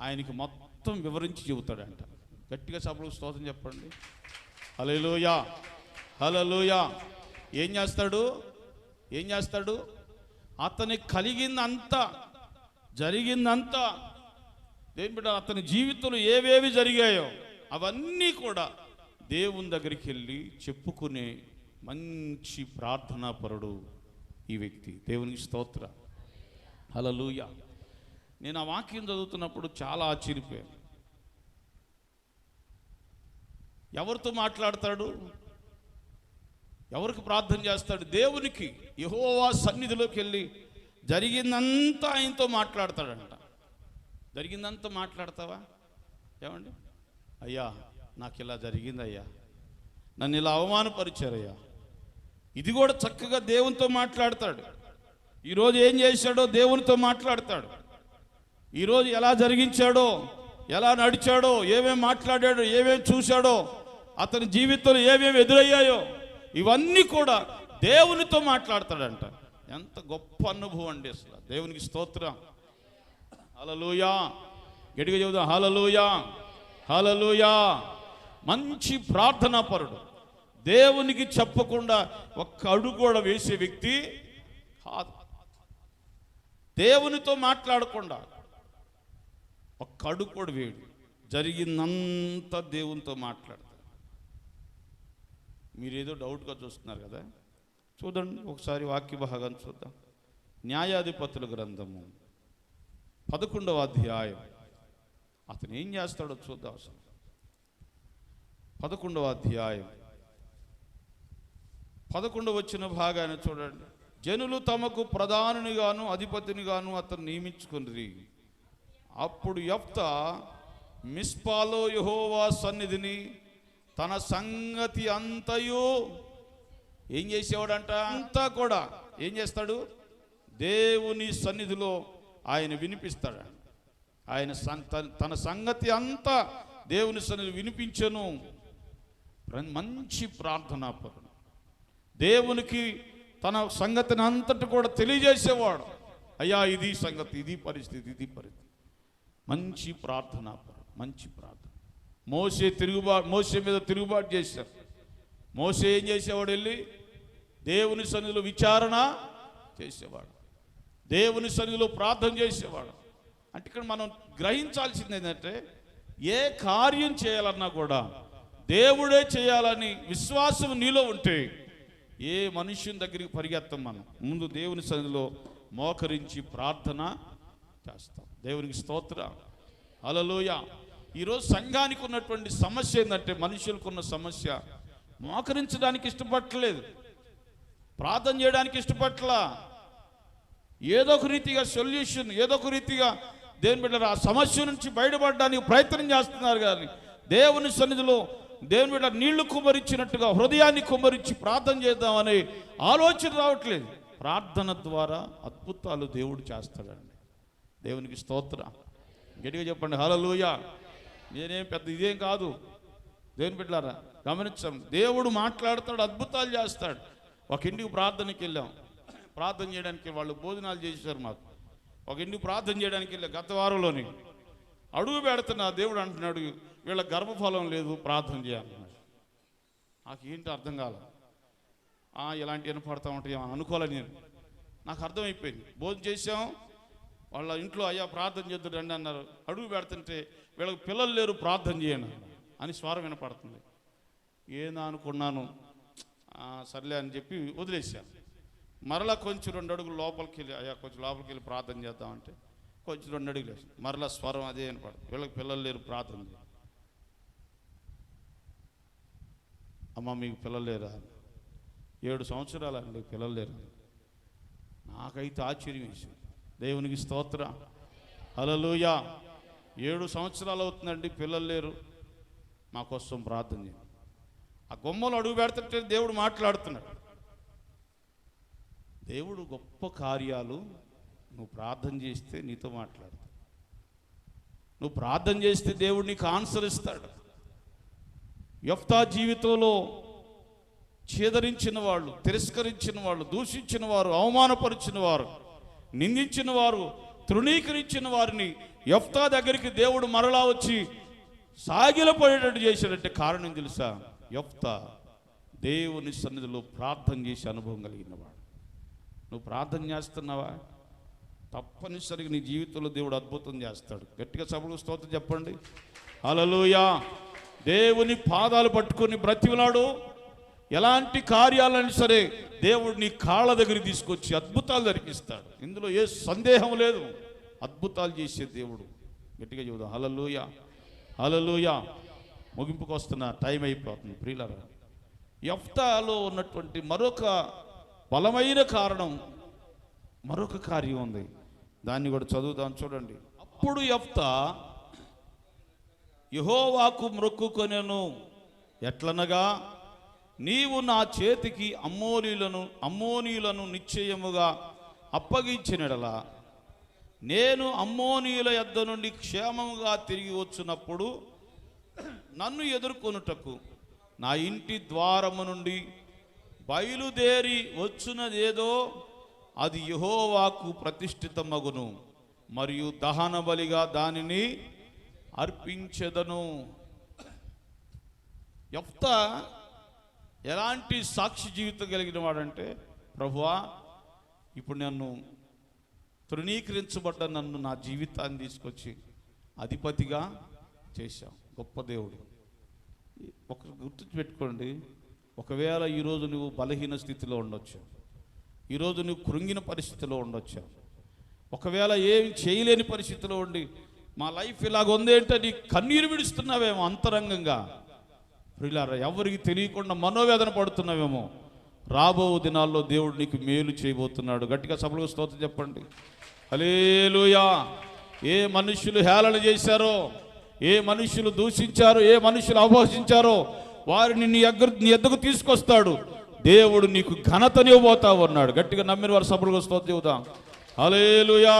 ఆయనకి మొత్తం వివరించి చెబుతాడంట. గట్టిగా సభలో స్తోత్రం చెప్పండి. హల్లెలూయా. హల్లెలూయా. ఏం చేస్తాడు? అతనికి కలిగిందంతా, జరిగిందంతా, దేవుని బిడ్డ అతని జీవితంలో ఏవేవి జరిగాయో అవన్నీ కూడా దేవుని దగ్గరికి వెళ్ళి చెప్పుకునే మంచి ప్రార్థనాపరుడు ఈ వ్యక్తి. దేవునికి స్తోత్రం. హల్లెలూయా. నేను ఆ వాక్యం చదువుతున్నప్పుడు చాలా ఆశ్చర్యపోయాను. ఎవరితో మాట్లాడతాడు? ఎవరికి ప్రార్థన చేస్తాడు? దేవునికి, యెహోవా సన్నిధిలోకి వెళ్ళి జరిగిందంతా ఆయనతో మాట్లాడతాడంట. జరిగిందంతా మాట్లాడతావా? ఏమండి, అయ్యా నాకు ఇలా జరిగిందయ్యా, నన్ను ఇలా అవమానపరిచారయ్యా, ఇది కూడా చక్కగా దేవునితో మాట్లాడతాడు. ఈరోజు ఏం చేశాడో దేవునితో మాట్లాడతాడు. ఈరోజు ఎలా జరిగించాడో, ఎలా నడిచాడో, ఏమేమి మాట్లాడాడో, ఏమేమి చూశాడో, అతని జీవితంలో ఏమేమి ఎదురయ్యాయో ఇవన్నీ కూడా దేవునితో మాట్లాడతాడంట. ఎంత గొప్ప అనుభవం అండి అసలు. దేవునికి స్తోత్రం. హల్లెలూయా. గట్టిగా చెబుదాం హల్లెలూయా. హల్లెలూయా. మంచి ప్రార్థనాపరుడు. దేవునికి చెప్పకుండా ఒక్క అడుగు కూడా వేసే వ్యక్తి కాదు. దేవునితో మాట్లాడకుండా ఒక్క అడుగు కూడా వేడు, జరిగిందంతా దేవునితో మాట్లాడతాడు. మీరేదో డౌట్గా చూస్తున్నారు కదా, చూడండి ఒకసారి వాక్య భాగాన్ని చూద్దాం. న్యాయాధిపతుల గ్రంథము 11వ అధ్యాయం. అతను ఏం చేస్తాడో చూద్దాం. అసలు 11వ అధ్యాయం 11 వచ్చిన భాగాన్ని చూడండి. జనులు తమకు ప్రధానునిగాను అధిపతినిగాను అతను నియమించుకుని, అప్పుడు యెఫ్తా మిస్పాలో యెహోవా సన్నిధిని తన సంగతి అంతయు ఏం చేసేవాడంట, అంతా కూడా ఏం చేస్తాడు, దేవుని సన్నిధిలో ఆయన వినిపిస్తాడు. ఆయన తన సంగతి అంతా దేవుని సన్నిధి వినిపించను. మంచి ప్రార్థనాపరుడు, దేవునికి తన సంగతిని అంతటి కూడా తెలియజేసేవాడు. అయ్యా ఇది సంగతి, ఇది పరిస్థితి, ఇది పరిస్థితి. మంచి ప్రార్థనాపరుడు, మంచి ప్రార్థన. మోషే మీద తిరుగుబాటు చేశారు. మోషే ఏం చేసేవాడు, వెళ్ళి దేవుని సన్నిధిలో విచారణ చేసేవాడు, దేవుని సన్నిధిలో ప్రార్థన చేసేవాడు. అంటే ఇక్కడ మనం గ్రహించాల్సింది ఏంటంటే, ఏ కార్యం చేయాలన్నా కూడా దేవుడే చేయాలని విశ్వాసం నీలో ఉంటే ఏ మనుష్యుని దగ్గరికి పరిగెత్తాం. మనం ముందు దేవుని సన్నిధిలో మోకరించి ప్రార్థన చేస్తాం. దేవునికి స్తోత్రం, హల్లెలూయా. ఈరోజు సంఘానికి ఉన్నటువంటి సమస్య ఏంటంటే, మనుషులకున్న సమస్య మోకరించడానికి ఇష్టపడట్లేదు, ప్రార్థన చేయడానికి ఇష్టపడట్లా. ఏదో ఒక రీతిగా సొల్యూషన్, ఏదో ఒక రీతిగా దేవుని బిడ్డలు ఆ సమస్య నుంచి బయటపడడానికి ప్రయత్నం చేస్తున్నారు. కానీ దేవుని సన్నిధిలో దేవుని బిడ్డ నీళ్లు కుమ్మరించినట్టుగా హృదయాన్ని కుమ్మరించి ప్రార్థన చేద్దామనే ఆలోచన రావట్లేదు. ప్రార్థన ద్వారా అద్భుతాలు దేవుడు చేస్తాడండి. దేవునికి స్తోత్రం, గట్టిగా చెప్పండి హల్లెలూయా. నేనేం పెద్ద ఇదేం కాదు. దేవుని బిడ్డలారా గమనించాం, దేవుడు మాట్లాడతాడు, అద్భుతాలు చేస్తాడు. ఒక ఇంటికి ప్రార్థనకి వెళ్ళాం, ప్రార్థన చేయడానికి వాళ్ళు భోజనాలు చేశారు. మాకు ఒక ఇంటికి ప్రార్థన చేయడానికి వెళ్ళాం గత వారంలోని. అడుగు పెడుతున్నా దేవుడు అంటున్నాడు, వీళ్ళ గర్భఫలం లేదు, ప్రార్థన చేయాలన్నాడు. నాకు ఏంటి అర్థం కాల. ఇలాంటి వినపడతా ఉంటాయి అనుకోలే నేను. నాకు అర్థమైపోయింది. భోజనం చేసాం, వాళ్ళ ఇంట్లో అయ్యా ప్రార్థన చేద్దాం రండి అన్నారు. అడుగు పెడుతుంటే వీళ్ళకి పిల్లలు లేరు, ప్రార్థన చేయండి అని స్వరం వినపడుతుంది. ఏనా అనుకున్నాను, సర్లే అని చెప్పి వదిలేశాను. మరలా కొంచెం 2 అడుగులు లోపలికి వెళ్ళి, అయ్యా కొంచెం లోపలికి వెళ్ళి ప్రార్థన చేద్దామంటే కొంచెం 2 అడుగులు వేసి మరలా స్వరం అదే వినపడుతుంది, వీళ్ళకి పిల్లలు లేరు, ప్రార్థన చేయాలి. అమ్మ మీకు పిల్లలు లేరా? 7 సంవత్సరాలండి పిల్లలు లేరు. నాకైతే ఆశ్చర్యం వేసింది. దేవునికి స్తోత్రం, హల్లెలూయా. 7 సంవత్సరాలు అవుతుందండి, పిల్లలు లేరు, మా కోసం ప్రార్థన చేయండి. ఆ గుమ్మలు అడుగు పెడుతుంటే దేవుడు మాట్లాడుతున్నాడు. దేవుడు గొప్ప కార్యాలు నువ్వు ప్రార్థన చేస్తే నీతో మాట్లాడతాడు. నువ్వు ప్రార్థన చేస్తే దేవుడు నీకు ఆన్సర్ ఇస్తాడు. యెఫ్తా జీవితంలో ఛేదరించిన వాళ్ళు, తిరస్కరించిన వాళ్ళు, దూషించిన వారు, అవమానపరిచిన వారు, నిందించిన వారు, తృణీకరించిన వారిని యెఫ్తా దగ్గరికి దేవుడు మరలా వచ్చి సాగిలపడేటట్టు చేశాడంటే కారణం తెలుసా? యెఫ్తా దేవుని సన్నిధిలో ప్రార్థన చేసే అనుభవం కలిగిన వాడు. నువ్వు ప్రార్థన చేస్తున్నావా? తప్పనిసరిగా నీ జీవితంలో దేవుడు అద్భుతం చేస్తాడు. గట్టిగా సభకు స్తోత్రం చెప్పండి, హల్లెలూయా. దేవుని పాదాలు పట్టుకొని బ్రతిమలాడు. ఎలాంటి కార్యాలైనా సరే దేవుడు నీ కాళ్ళ దగ్గరికి తీసుకొచ్చి అద్భుతాలు జరిగిస్తాడు. ఇందులో ఏ సందేహం లేదు. అద్భుతాలు చేసే దేవుడు. గట్టిగా చెబుదాం హల్లెలూయా, హల్లెలూయా. ముగింపుకు వస్తున్న టైం అయిపోతుంది ప్రియులారా. యెఫ్తాలో ఉన్నటువంటి మరొక బలమైన కారణం, మరొక కార్యం ఉంది. దాన్ని కూడా చదువుదాం చూడండి. అప్పుడు యెఫ్తా యెహోవాకు మొక్కుకొనెను. ఎట్లనగా, నీవు నా చేతికి అమ్మోనీయులను నిశ్చయముగా అప్పగించినడలా నేను అమ్మోనీయుల యొద్ద నుండి క్షేమముగా తిరిగి వచ్చినప్పుడు నన్ను ఎదుర్కొనుటకు నా ఇంటి ద్వారము నుండి బయలుదేరి వచ్చునదేదో అది యెహోవాకు ప్రతిష్ఠితమగును, మరియు దహన బలిగా దానిని అర్పించెదను. యెఫ్తా ఎలాంటి సాక్షి జీవితం కలిగిన వాడంటే, ప్రభువా ఇప్పుడు నన్ను తృణీకరించబడ్డ నన్ను నా జీవితాన్ని తీసుకొచ్చి అధిపతిగా చేశావు. గొప్ప దేవుడు. ఒక గుర్తుపెట్టుకోండి, ఒకవేళ ఈరోజు నువ్వు బలహీన స్థితిలో ఉండొచ్చు, ఈరోజు నువ్వు కృంగిన పరిస్థితిలో ఉండొచ్చు, ఒకవేళ ఏం చేయలేని పరిస్థితిలో ఉండి మా లైఫ్ ఇలాగ ఉంది అంటే నీ కన్నీరు విడుస్తున్నావేమో అంతరంగంగా. ప్రియులారా, ఎవరికి తెలియకుండా మనోవేదన పడుతున్నావేమో. రాబో దినాల్లో దేవుడు నీకు మేలు చేయబోతున్నాడు. గట్టిగా సభలకు స్తోత్రం చెప్పండి. హల్లెలూయా. ఏ మనుషులు హేళన చేశారో, ఏ మనుషులు దూషించారో, ఏ మనుషులు అవమానించారో వారిని నీ ఎద్దకు తీసుకొస్తాడు. దేవుడు నీకు ఘనతనివ్వబోతావు అన్నాడు. గట్టిగా నమ్మిన వారు సభలకు స్తోత్రం చెబుదాం. హల్లెలూయా.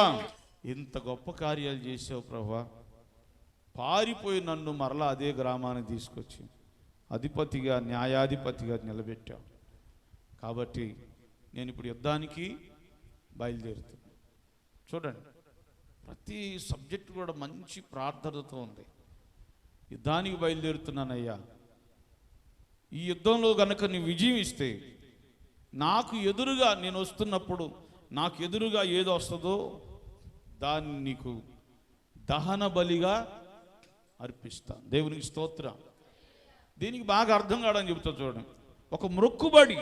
ఇంత గొప్ప కార్యాలు చేసావు ప్రభువా, పారిపోయి నన్ను మరలా అదే గ్రామానికి తీసుకొచ్చి అధిపతిగా, న్యాయాధిపతిగా నిలబెట్టావు. కాబట్టి నేను ఇప్పుడు యుద్ధానికి బయలుదేరుతాను. చూడండి, ప్రతి సబ్జెక్టు కూడా మంచి ప్రార్థనతో ఉంది. యుద్ధానికి బయలుదేరుతున్నానయ్యా, ఈ యుద్ధంలో గనక నీ విజయం ఇస్తే నాకు ఎదురుగా నేను వస్తున్నప్పుడు నాకు ఎదురుగా ఏదో వస్తుందో దాన్ని నీకు దహన బలిగా అర్పిస్తాను. దేవునికి స్తోత్రం. దీనికి బాగా అర్థం కావడానికి చెబుతా చూడండి. ఒక మొక్కుబడి,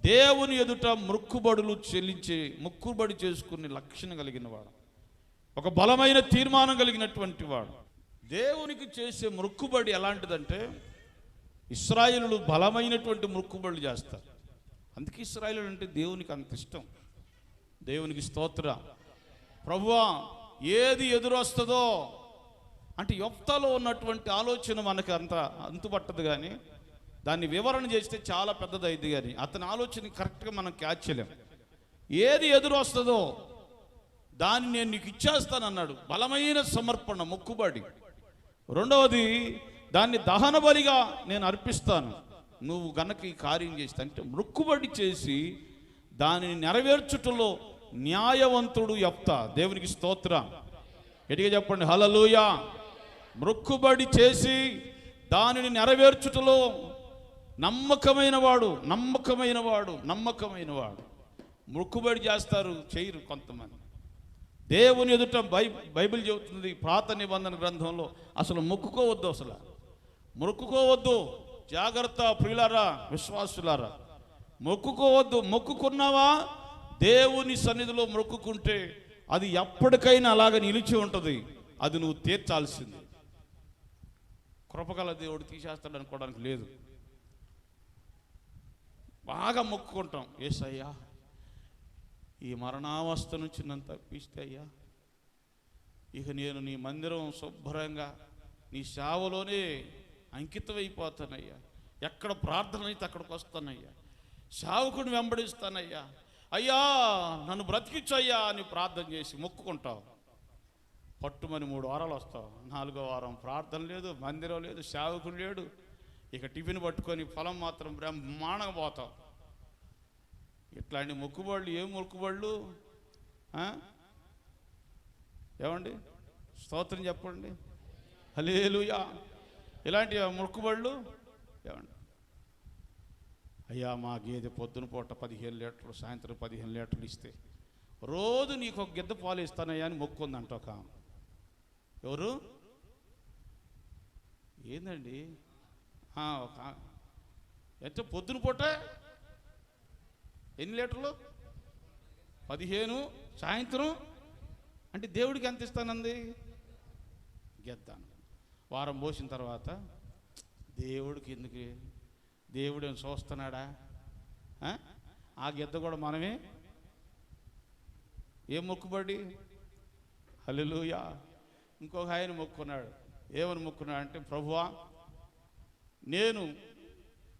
దేవుని ఎదుట మొక్కుబడులు చెల్లించే, మొక్కుబడి చేసుకునే లక్షణం కలిగిన వాడు, ఒక బలమైన తీర్మానం కలిగినటువంటి వాడు. దేవునికి చేసే మొక్కుబడి ఎలాంటిదంటే, ఇశ్రాయేలులు బలమైనటువంటి మొక్కుబడులు చేస్తారు. అందుకే ఇశ్రాయేలు అంటే దేవునికి అంత ఇష్టం. దేవునికి స్తోత్ర. ప్రభువా ఏది ఎదురొస్తుందో అంటే యెఫ్తాలో ఉన్నటువంటి ఆలోచన మనకు అంతుపట్టదు, కానీ దాన్ని వివరణ చేస్తే చాలా పెద్దదైంది. కానీ అతని ఆలోచన కరెక్ట్గా మనం క్యాచ్ చేయలేం. ఏది ఎదురు వస్తుందో దాన్ని నేను నీకు ఇచ్చేస్తానన్నాడు. బలమైన సమర్పణ, మొక్కుబడి. రెండవది, దాన్ని దహన బలిగా నేను అర్పిస్తాను నువ్వు గనక ఈ కార్యం చేస్తా అంటే. మొక్కుబడి చేసి దానిని నెరవేర్చుటలో న్యాయవంతుడు యెఫ్తా. దేవునికి స్తోత్రం. గట్టిగా చెప్పండి హల్లెలూయా. మొక్కుబడి చేసి దానిని నెరవేర్చుటలో నమ్మకమైన వాడు. మొక్కుబడి చేస్తారు, చేయరు కొంతమంది. దేవుని ఎదుట బైబిల్ చెబుతుంది, పాత నిబంధన గ్రంథంలో అసలు మొక్కుకోవద్దు. జాగ్రత్త ప్రియులారా, విశ్వాసులారా, మొక్కుకోవద్దు. మొక్కుకున్నావా దేవుని సన్నిధిలో మొక్కుకుంటే అది ఎప్పటికైనా అలాగ నిలిచి ఉంటుంది. అది నువ్వు తీర్చాల్సింది. కృపగల దేవుడు తీసేస్తాడు అనుకోవడానికి లేదు. బాగా మొక్కుకుంటాం, యేసయ్యా ఈ మరణావస్థ నుంచి నన్ను తప్పిస్తే అయ్యా, ఇక నేను నీ మందిరం శుభ్రంగా నీ సేవలోనే అంకితమైపోతానయ్యా, ఎక్కడ ప్రార్థన అయితే అక్కడికి వస్తానయ్యా, సేవకుని వెంబడిస్తానయ్యా, అయ్యా నన్ను బ్రతికించయ్యా అని ప్రార్థన చేసి మొక్కుకుంటావు. పట్టుమని 3 వారాలు వస్తావు, 4వ వారం ప్రార్థన లేదు, మందిరం లేదు, సేవకుడు లేడు, ఇక టిఫిన్ పట్టుకొని ఫలం మాత్రం బ్రహ్మాండంగా పోతావు. ఇట్లాంటి మొక్కుబళ్ళు ఏం మొక్కుబళ్ళు ఏమండి? స్తోత్రం చెప్పండి. హల్లెలూయా. ఇలాంటి మొక్కుబళ్ళు ఏమండి? అయ్యా మా గేదె పొద్దున పూట 15 లీటర్లు, సాయంత్రం 15 లీటర్లు ఇస్తే రోజు నీకు ఒక గిద్ద పాలు ఇస్తానయ్యా అని మొక్కుందంట ఒక. ఎవరు? ఏందండి? ఒక ఎంత పొద్దున పూట ఎన్ని లీటర్లు? 15. సాయంత్రం అంటే దేవుడికి ఎంత ఇస్తానంది? గెద్దాను. వారం పోసిన తర్వాత దేవుడికి ఎందుకు? దేవుడు ఏం చూస్తున్నాడా? ఆ గెద్ద కూడా మనమే. ఏం మొక్కుబడి? హల్లెలూయా. ఇంకొక ఆయన మొక్కున్నాడు. ఏమని మొక్కున్నాడు అంటే, ప్రభువా నేను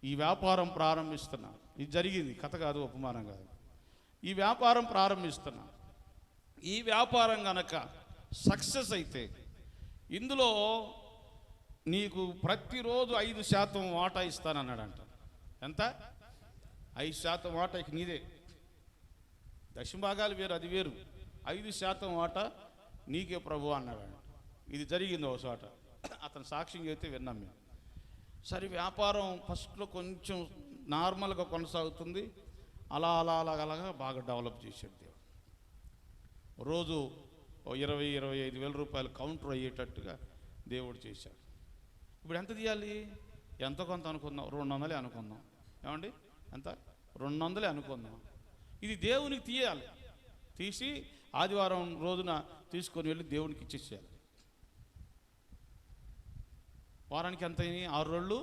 ఈ వ్యాపారం ప్రారంభిస్తున్నా. ఇది జరిగింది, కథ కాదు, ఉపమానం కాదు. ఈ వ్యాపారం ప్రారంభిస్తున్నా. ఈ వ్యాపారం గనక సక్సెస్ అయితే ఇందులో నీకు ప్రతిరోజు 5% వాటా ఇస్తానన్నాడంట. ఎంత? 5% వాటా ఇక నీదే. దశభాగాలు వేరు, అది వేరు. 5% వాటా నీకే ప్రభు అన్నాడు. ఇది జరిగింది ఒక చోట. అతను సాక్ష్యం చెబితే విన్నాం మేము. సరే వ్యాపారం ఫస్ట్లో కొంచెం నార్మల్గా కొనసాగుతుంది. అలా అలా అలాగా బాగా డెవలప్ చేశాడు దేవుడు. రోజు 20-25 వేల రూపాయలు కౌంటర్ అయ్యేటట్టుగా దేవుడు చేశాడు. ఇప్పుడు ఎంత తీయాలి? ఎంతో కొంత అనుకుందాం, 200 అనుకుందాం. ఏమండి, ఎంత? 200 అనుకుందాం. ఇది దేవునికి తీయాలి. తీసి ఆదివారం రోజున తీసుకొని వెళ్ళి దేవునికి ఇచ్చేసేయాలి. వారానికి ఎంత అయినాయి? 6 రోజులు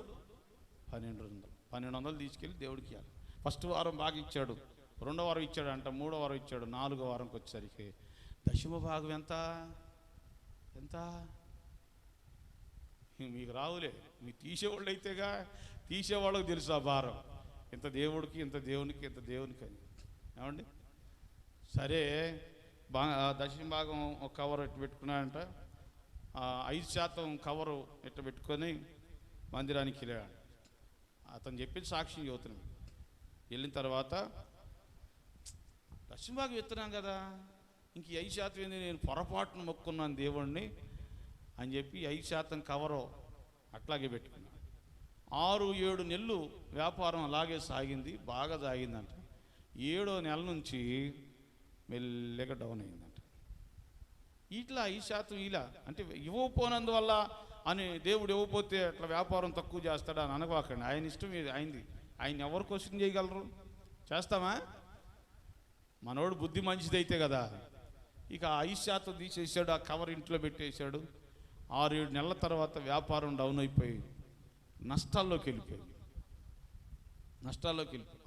1200 తీసుకెళ్ళి దేవుడికి ఇవ్వాలి. ఫస్ట్ వారం బాగా ఇచ్చాడు, 2వ వారం ఇచ్చాడు అంట, 3వ వారం ఇచ్చాడు, 4వ వారంకి వచ్చేసరికి దశమ భాగం ఎంత? మీకు రావులే, మీకు తీసేవాళ్ళు అయితేగా, తీసేవాళ్ళకి తెలుసు ఆ భారం. ఇంత దేవుడికి, ఇంత దేవునికి, ఇంత దేవునికి అని. ఏమండి, సరే దశమ భాగం ఒక కవర్ ఎట్టు పెట్టుకున్నాడంట, 5% కవరు ఎట్టు పెట్టుకొని మందిరానికి వెళ్ళాడు. అతను చెప్పింది సాక్ష్యం చెబుతున్నాడు. వెళ్ళిన తర్వాత దశమ భాగం ఎత్తున్నాం కదా, ఇంక 5% ఏంది, నేను పొరపాటును మొక్కున్నాను దేవుణ్ణి అని చెప్పి 5% కవరు అట్లాగే పెట్టుకున్నాను. 6-7 నెలలు వ్యాపారం అలాగే సాగింది, బాగా సాగిందంట. 7వ నెల నుంచి మెల్లగా డౌన్ అయిందంట. ఇట్లా 5% ఇలా అంటే ఇవ్వకపోనందువల్ల అని దేవుడు ఇవ్వకపోతే అట్లా వ్యాపారం తక్కువ చేస్తాడు అని అనగాకండి. ఆయన ఇష్టం, అయింది. ఆయన ఎవరు క్వశ్చన్ చేయగలరు? చేస్తామా? మనోడు బుద్ధి మంచిదైతే కదా. ఇక 5% తీసేసాడు, ఆ కవర్ ఇంట్లో పెట్టేశాడు. 6-7 నెలల తర్వాత వ్యాపారం డౌన్ అయిపోయి నష్టాల్లోకి వెళ్ళిపోయి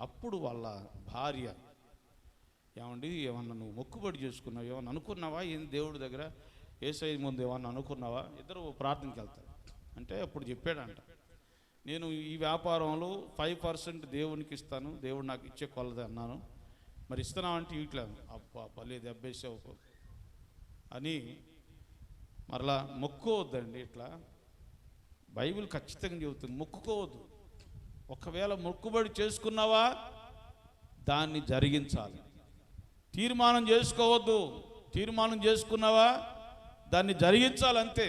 అప్పుడు వాళ్ళ భార్య, ఏమండి ఏమన్నా నువ్వు మొక్కుబడి చేసుకున్నావు, ఏమన్నా అనుకున్నావా, ఏం దేవుడి దగ్గర యేసయ్య ముందు ఏమన్నా అనుకున్నావా? ఇద్దరు ప్రార్థనకి వెళ్తారు. అంటే అప్పుడు చెప్పాడంట, నేను ఈ వ్యాపారంలో 5% దేవునికి ఇస్తాను, దేవుడు నాకు ఇచ్చే కొలది అన్నాను. మరి ఇస్తున్నావు అంటే ఇట్లా అబ్బా పల్లె దెబ్బేసావు అని. మరలా మొక్కుకోవద్దండి. ఇట్లా బైబిల్ ఖచ్చితంగా చెబుతుంది, మొక్కుకోవద్దు. ఒకవేళ మొక్కుబడి చేసుకున్నావా దాన్ని జరిగించాలి. తీర్మానం చేసుకోవద్దు. తీర్మానం చేసుకున్నావా దాన్ని జరిగించాలంతే.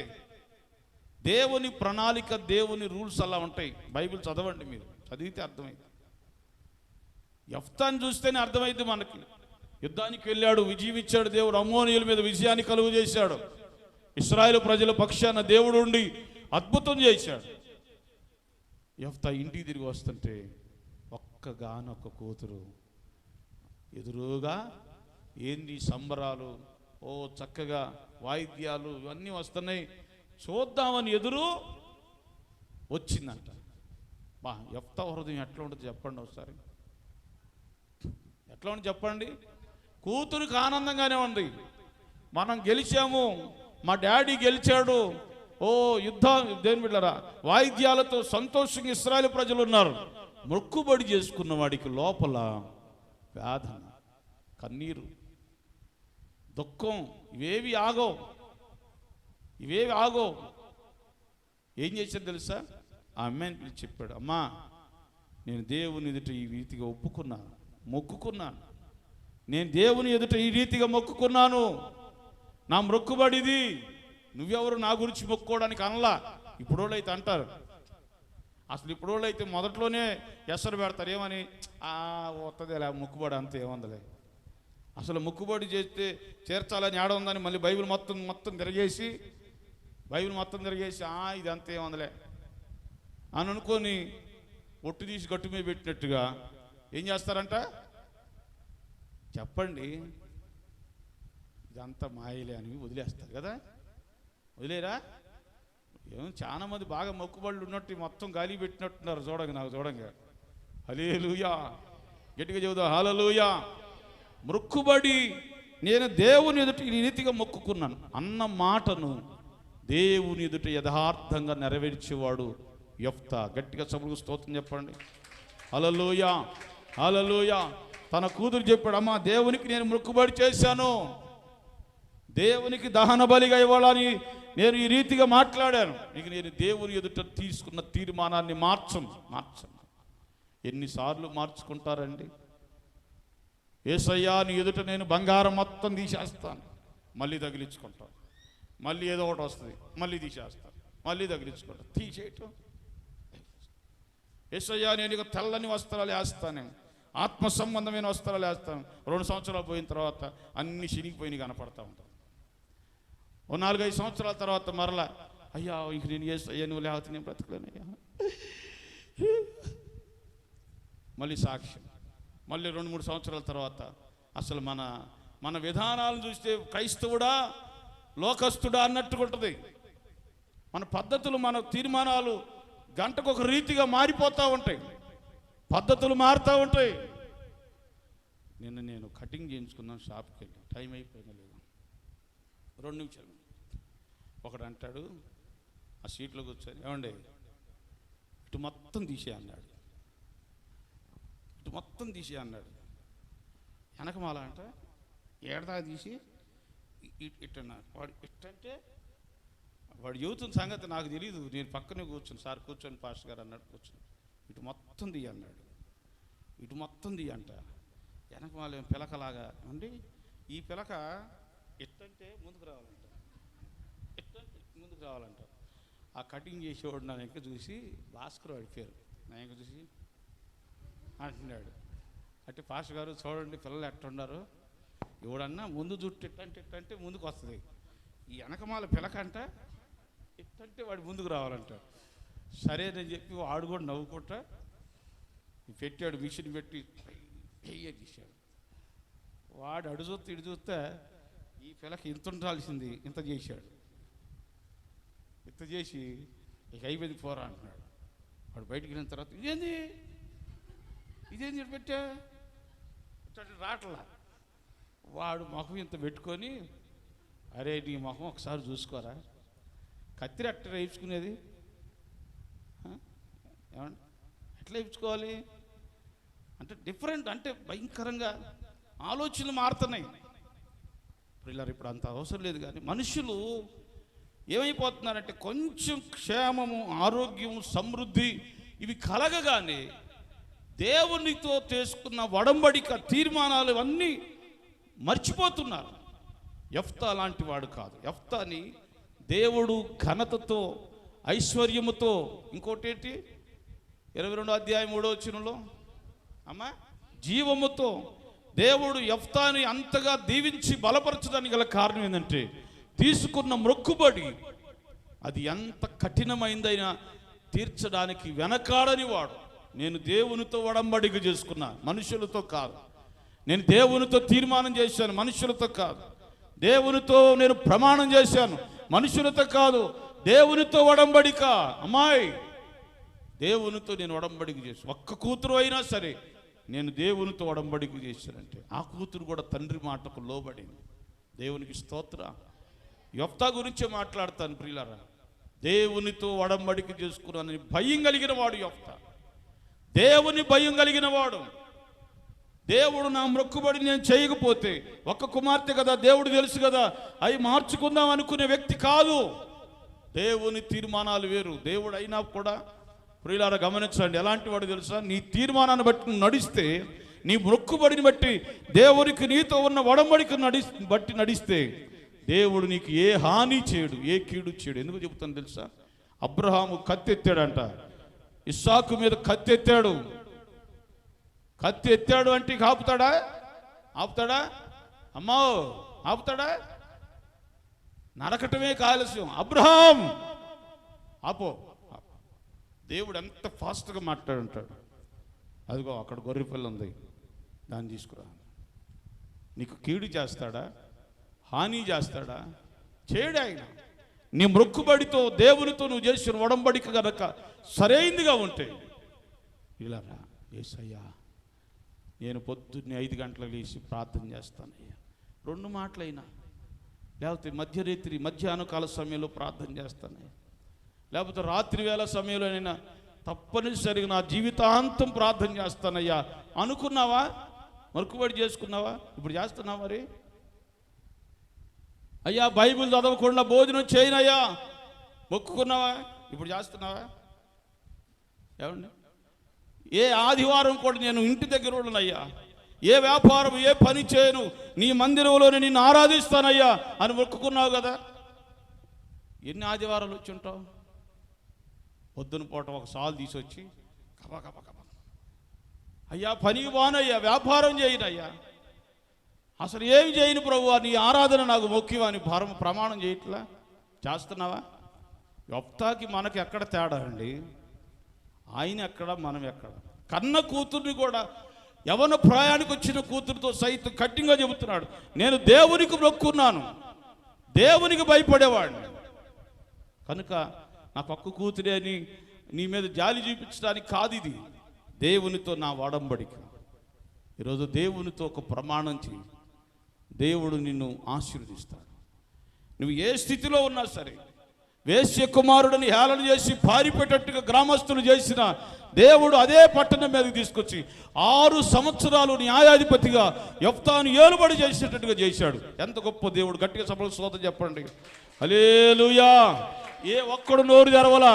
దేవుని ప్రణాళిక, దేవుని రూల్స్ అలా ఉంటాయి. బైబిల్ చదవండి, మీరు చదివితే అర్థమైంది. యెఫ్తాను చూస్తేనే అర్థమైంది మనకి. యుద్ధానికి వెళ్ళాడు, విజయం ఇచ్చాడు దేవుడు, అమ్మోనీయుల మీద విజయాన్ని కలుగు చేశాడు. ఇశ్రాయేలు ప్రజల పక్షాన దేవుడు ఉండి అద్భుతం చేశాడు. యెఫ్తా ఇంటికి తిరిగి వస్తుంటే ఒక్కగానొక్క కూతురు ఎదురుగా, ఏంది సంబరాలు, ఓ చక్కగా వాయిద్యాలు ఇవన్నీ వస్తున్నాయి, చూద్దామని ఎదురు వచ్చిందంట. బా యెఫ్తా హృదయం ఎట్లా ఉంటుంది చెప్పండి ఒకసారి, ఎట్లా ఉంటుంది చెప్పండి. కూతురికి ఆనందంగానే ఉంది, మనం గెలిచాము, మా డాడీ గెలిచాడు, ఓ యుద్ధం దేని బిడ్డరా వాయిద్యాలతో సంతోషంగా ఇశ్రాయేలు ప్రజలు ఉన్నారు. మొక్కుబడి చేసుకున్న వాడికి లోపల వేదన, కన్నీరు, దుఃఖం, ఇవేవి ఆగో. ఏం చేశాడు తెలుసా? ఆ అమ్మాయిని పిలిచి చెప్పాడు, అమ్మా నేను దేవుని ఎదుట ఈ రీతిగా ఒప్పుకున్నాను, మొక్కుకున్నాను. నేను దేవుని ఎదుట ఈ రీతిగా మొక్కుకున్నాను, నా మొక్కుబడిది. నువ్వెవరు నా గురించి మొక్కుకోవడానికి అనలా. ఇప్పుడోళ్ళు అయితే అంటారు. అసలు ఇప్పుడోళ్ళు అయితే మొదట్లోనే ఎసరు పెడతారు, ఏమని, వస్తుందిలే మొక్కుబడి అంతే, ఏముందలే. అసలు మొక్కుబడి చేస్తే చేర్చాలని ఏడ ఉందని మళ్ళీ బైబిల్ మొత్తం తిరిగేసి ఇది అంతే ఏముందలే అని అనుకొని ఒట్టు తీసి గట్టు మీద పెట్టినట్టుగా ఏం చేస్తారంట చెప్పండి, ఇదంతా మాయలే అని వదిలేస్తారు కదా. వదిలేరా? ఏమో చాలా మంది బాగా మొక్కుబడులు ఉన్నట్టు మొత్తం గాలి పెట్టినట్టున్నారు. చూడంగా హల్లెలూయా, గట్టిగా చెబుదా హల్లెలూయా. మొక్కుబడి, నేను దేవుని ఎదుట ఈ రీతిగా మొక్కుకున్నాను అన్న మాటను దేవుని ఎదుట యథార్థంగా నెరవేర్చేవాడు యెఫ్తా. గట్టిగా సభకు స్తోత్రం చెప్పండి. హల్లెలూయా, హల్లెలూయా. తన కూతురు చెప్పాడు, అమ్మా దేవునికి నేను మొక్కుబడి చేశాను, దేవునికి దహన బలిగా ఇవ్వాలని నేను ఈ రీతిగా మాట్లాడాను. ఇక నేను దేవుని ఎదుట తీసుకున్న తీర్మానాన్ని మార్చను. ఎన్నిసార్లు మార్చుకుంటారండి? యేసయ్యా నీ ఎదుట నేను బంగారం మొత్తం తీసేస్తాను, మళ్ళీ తగిలించుకుంటాను, మళ్ళీ ఏదో ఒకటి వస్తుంది, మళ్ళీ తీసేస్తాను, మళ్ళీ తగిలించుకుంటాను. తీసేయటం యేసయ్యా నేను ఇక తెల్లని వస్త్రాలు వేస్తాను, ఆత్మ సంబంధమైన వస్త్రాలు వేస్తాను. 2 సంవత్సరాలు పోయిన తర్వాత అన్ని చినిగిపోయినాయి కనపడతా ఉంటాం. ఓ 4-5 సంవత్సరాల తర్వాత మరలా అయ్యా ఇంక నేను యేసయ్యా నువ్వు లేకపోతే నేను బ్రతకలేనయ్యా. మళ్ళీ సాక్ష్యం. మళ్ళీ 2-3 సంవత్సరాల తర్వాత అసలు మన విధానాలను చూస్తే క్రైస్తవుడా లోకస్తుడా అన్నట్టుగా ఉంటుంది. మన పద్ధతులు, మన తీర్మానాలు గంటకు ఒక రీతిగా మారిపోతూ ఉంటాయి, పద్ధతులు మారుతూ ఉంటాయి. నేను కటింగ్ చేయించుకున్నాను, షాప్కి వెళ్ళి టైం అయిపోయినా లేదు, 2 నిమిషాలు. ఒకడు అంటాడు ఆ సీట్లో కూర్చొని, ఏమండి ఇటు మొత్తం తీసే అన్నాడు, ఇటు మొత్తం తీసే అన్నాడు. వెనకమాల అంట ఏడదాకా తీసి ఇట్టన్నాడు. వాడు ఇట్టంటే వాడు చెబుతున్న సంగతి నాకు తెలియదు, నేను పక్కనే కూర్చుని, సార్ కూర్చొని పాస్టర్ గారు అన్నాడు, కూర్చొని ఇటు మొత్తం తీయ అన్నాడు. ఇటు మొత్తం తీయ అంట. వెనక వాళ్ళు పిలకలాగా ఉండి ఈ పిలక ఎట్టంటే ముందుకు రావాలంట, ఎట్టంటే ముందుకు రావాలంట. ఆ కటింగ్ చేసేవాడు నా వెనక చూసి, భాస్కర్ వాడి పేరు, నా వెనక చూసి అంటున్నాడు, అంటే పాస్టర్ గారు చూడండి పిల్లలు ఎట్టున్నారు, ఎవడన్నా ముందు జుట్టు ఎట్టంటే ముందుకు వస్తుంది, ఈ వెనకమాల పిలకంట ఎట్టంటే వాడు ముందుకు రావాలంట. సరేనని చెప్పి వాడు కూడా నవ్వుకుంటా పెట్టాడు, మిషన్ పెట్టి తీశాడు. వాడు అడు చూస్తే ఇటు చూస్తే ఈ పిల్లకి ఇంత ఉండాల్సింది ఇంత చేశాడు. ఇంత చేసి ఇక అయిపోయింది పోరా అంటున్నాడు. వాడు బయటికి వెళ్ళిన తర్వాత ఇదేంది పెట్టా రాట్లా. వాడు మొహం ఇంత పెట్టుకొని, అరే నీ మొహం ఒకసారి చూసుకోరా, కత్తిరి అట్ట వేయించుకునేది ఏమండి, ఎట్లా వేయించుకోవాలి అంటే డిఫరెంట్, అంటే భయంకరంగా ఆలోచనలు మారుతున్నాయి. ఇప్పుడు అంత అవసరం లేదు, కానీ మనుషులు ఏమైపోతున్నారంటే కొంచెం క్షేమము, ఆరోగ్యం, సమృద్ధి ఇవి కలగగానే దేవునితో చేసుకున్న ఒడంబడిక తీర్మానాలు ఇవన్నీ మర్చిపోతున్నారు. యెఫ్తా లాంటి వాడు కాదు. యెఫ్తాని దేవుడు ఘనతతో, ఐశ్వర్యముతో, ఇంకోటి ఏంటి 22వ అధ్యాయం 3వ వచనంలో అమ్మా జీవముతో దేవుడు యెఫ్తాని అంతగా దీవించి బలపరచడానికి గల కారణం ఏంటంటే తీసుకున్న మొక్కుబడి అది ఎంత కఠినమైందైనా తీర్చడానికి వెనకాడని వాడు. నేను దేవునితో ఒడంబడిక చేసుకున్నా, మనుషులతో కాదు. నేను దేవునితో తీర్మానం చేశాను, మనుషులతో కాదు. దేవునితో నేను ప్రమాణం చేశాను, మనుషులతో కాదు. దేవునితో ఒడంబడిక. అమ్మాయి దేవునితో నేను ఒడంబడిక చేశాను. ఒక్క కూతురు అయినా సరే నేను దేవునితో ఒడంబడిక చేశానంటే ఆ కూతురు కూడా తండ్రి మాటకు లోబడింది. దేవునికి స్తోత్ర. యెఫ్తా గురించే మాట్లాడతాను ప్రియులారా. దేవునితో ఒడంబడిక చేసుకున్నానని భయం కలిగిన వాడు యెఫ్తా. దేవుని భయం కలిగిన వాడు. దేవుడు నా మొక్కుబడి నేను చేయకపోతే, ఒక్క కుమార్తె కదా, దేవుడు తెలుసు కదా, అవి మార్చుకుందాం అనుకునే వ్యక్తి కాదు. దేవుని తీర్మానాలు వేరు. దేవుడు అయినా కూడా ప్రియులారా గమనించండి, ఎలాంటి వాడు తెలుసా, నీ తీర్మానాన్ని బట్టి నడిస్తే, నీ మొక్కుబడిని బట్టి, దేవునికి నీతో ఉన్న ఒడంబడిక బట్టి నడిస్తే దేవుడు నీకు ఏ హాని చేయడు, ఏ కీడు చేయడు. ఎందుకు చెబుతాను తెలుసా, అబ్రహాము కత్తి ఎత్తాడంట, ఇస్సాకు మీద కత్తి ఎత్తాడు. కత్తి ఎత్తాడు అంటే ఆపుతాడా? అమ్మా ఆపుతాడా? నరకటమే ఆలస్యం. అబ్రహాం ఆపో. దేవుడు ఎంత ఫాస్ట్గా మాట్లాడుంటాడు. అదిగో అక్కడ గొర్రె పిల్ల ఉంది, దాన్ని తీసుకురా. నీకు కీడు చేస్తాడా, హాని చేస్తాడా? చేయడు ఆయన. నీ మొక్కుబడితో దేవునితో నువ్వు చేసిన ఒడంబడిక గనక సరైందిగా ఉంటే, ఇలా రా యేసయ్యా, నేను పొద్దున్నే 5 గంటలకు లేచి ప్రార్థన చేస్తానయ్యా. 2 మాటలైనా, లేకపోతే మధ్యాహ్నకాల సమయంలో ప్రార్థన చేస్తానయ్యా, లేకపోతే రాత్రి వేళ సమయంలోనైనా తప్పనిసరిగా నా జీవితాంతం ప్రార్థన చేస్తానయ్యా అనుకున్నావా? మొక్కుబడి చేసుకున్నావా? ఇప్పుడు చేస్తున్నావా? మరి అయ్యా బైబిల్ చదవకుండా భోజనం చేయనయ్యా మొక్కుకున్నావా? ఇప్పుడు చేస్తున్నావా? ఏమండి, ఏ ఆదివారం కూడా నేను ఇంటి దగ్గర ఉండనయ్యా, ఏ వ్యాపారం, ఏ పని చేయను, నీ మందిరంలోనే నిన్ను ఆరాధిస్తానయ్యా అని మొక్కుకున్నావు కదా. ఎన్ని ఆదివారాలు వచ్చి ఉంటావు? పొద్దున పూట ఒక సాలు తీసుకొచ్చి అయ్యా పనికి బానయ్యా, వ్యాపారం చేయనయ్యా, అసలు ఏమి చేయను ప్రభువా, నీ ఆరాధన నాకు ముఖ్యం అని ప్రమాణం చేయట్లా, చేస్తున్నావా? యెఫ్తాకి మనకి ఎక్కడ తేడా అండి? ఆయన ఎక్కడ, మనం ఎక్కడ? కన్న కూతుర్ని కూడా యవన ప్రాయానికి వచ్చిన కూతురుతో సైతం కఠినంగా చెబుతున్నాడు, నేను దేవునికి మొక్కున్నాను, దేవునికి భయపడేవాడిని కనుక నా పక్క కూతురే అని నీ మీద జాలి చూపించడానికి కాదు, ఇది దేవునితో నా వాడంబడిక. ఈరోజు దేవునితో ఒక ప్రమాణం చేయి, దేవుడు నిన్ను ఆశీర్వదిస్తాడు. నువ్వు ఏ స్థితిలో ఉన్నా సరే, వేశ్య కుమారుడిని హేళన చేసి పారిపెట్టేట్టుగా గ్రామస్తులు చేసిన దేవుడు అదే పట్టణం మీదకి తీసుకొచ్చి 6 సంవత్సరాలు న్యాయాధిపతిగా యెఫ్తాను ఏలుబడి చేసేటట్టుగా చేశాడు. ఎంత గొప్ప దేవుడు! గట్టిగా సభలో స్తోత్రం చెప్పండి. హల్లెలూయా. ఏ ఒక్కడు నోరు తెరవలా,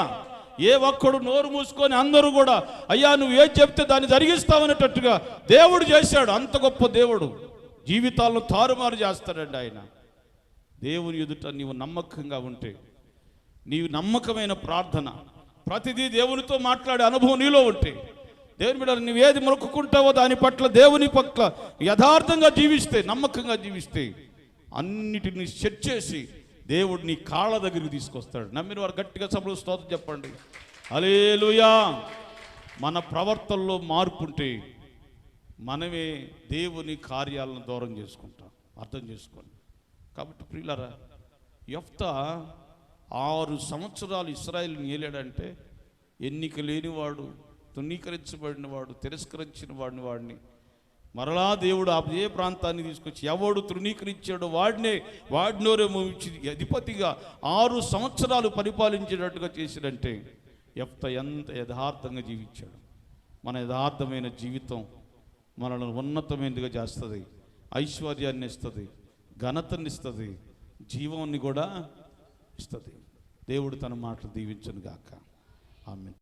ఏ ఒక్కడు నోరు మూసుకొని అందరూ కూడా అయ్యా నువ్వు ఏం చెప్తే దాన్ని జరిగిస్తావనేటట్టుగా దేవుడు చేశాడు. అంత గొప్ప దేవుడు జీవితాలను తారుమారు చేస్తాడండి ఆయన. దేవుని ఎదుట నీవు నమ్మకంగా ఉంటే, నీవు నమ్మకమైన ప్రార్థన, ప్రతిదీ దేవునితో మాట్లాడే అనుభవం నీలో ఉంటే, దేవుని బిడ్డ నువ్వు ఏది మొక్కుకుంటావో దాని పట్ల దేవుని పట్ల యథార్థంగా జీవిస్తే, నమ్మకంగా జీవిస్తే, అన్నిటిని సెట్ చేసి దేవుడు నీ కాళ్ళ దగ్గరికి తీసుకొస్తాడు. నమ్మిన వారు గట్టిగా సభలో స్తోత్రం చెప్పండి. హల్లెలూయా. మన ప్రవర్తనలో మార్పు ఉంటే మనమే దేవుని కార్యాలను దూరం చేసుకుంటాం. అర్థం చేసుకోండి. కాబట్టి ప్రియులారా, యెఫ్తా 6 సంవత్సరాలు ఇశ్రాయేలుని ఏలాడంటే, ఎన్నిక లేనివాడు, తృణీకరించబడినవాడు, తిరస్కరించిన వాడిని మరలా దేవుడు అదే ప్రాంతాన్ని తీసుకొచ్చి ఎవడు తృణీకరించాడో వాడినోరే మోయించి అధిపతిగా 6 సంవత్సరాలు పరిపాలించేటట్టుగా చేసిడంటే యెఫ్తా ఎంత యథార్థంగా జీవించాడు. మన యథార్థమైన జీవితం మనల్ని ఉన్నతమైనదిగా చేస్తుంది, ఐశ్వర్యాన్ని ఇస్తుంది, ఘనతని ఇస్తుంది, జీవాన్ని కూడా ఇస్తుంది. దేవుడు తన మాటలు దీవించును గాక. ఆమేన్.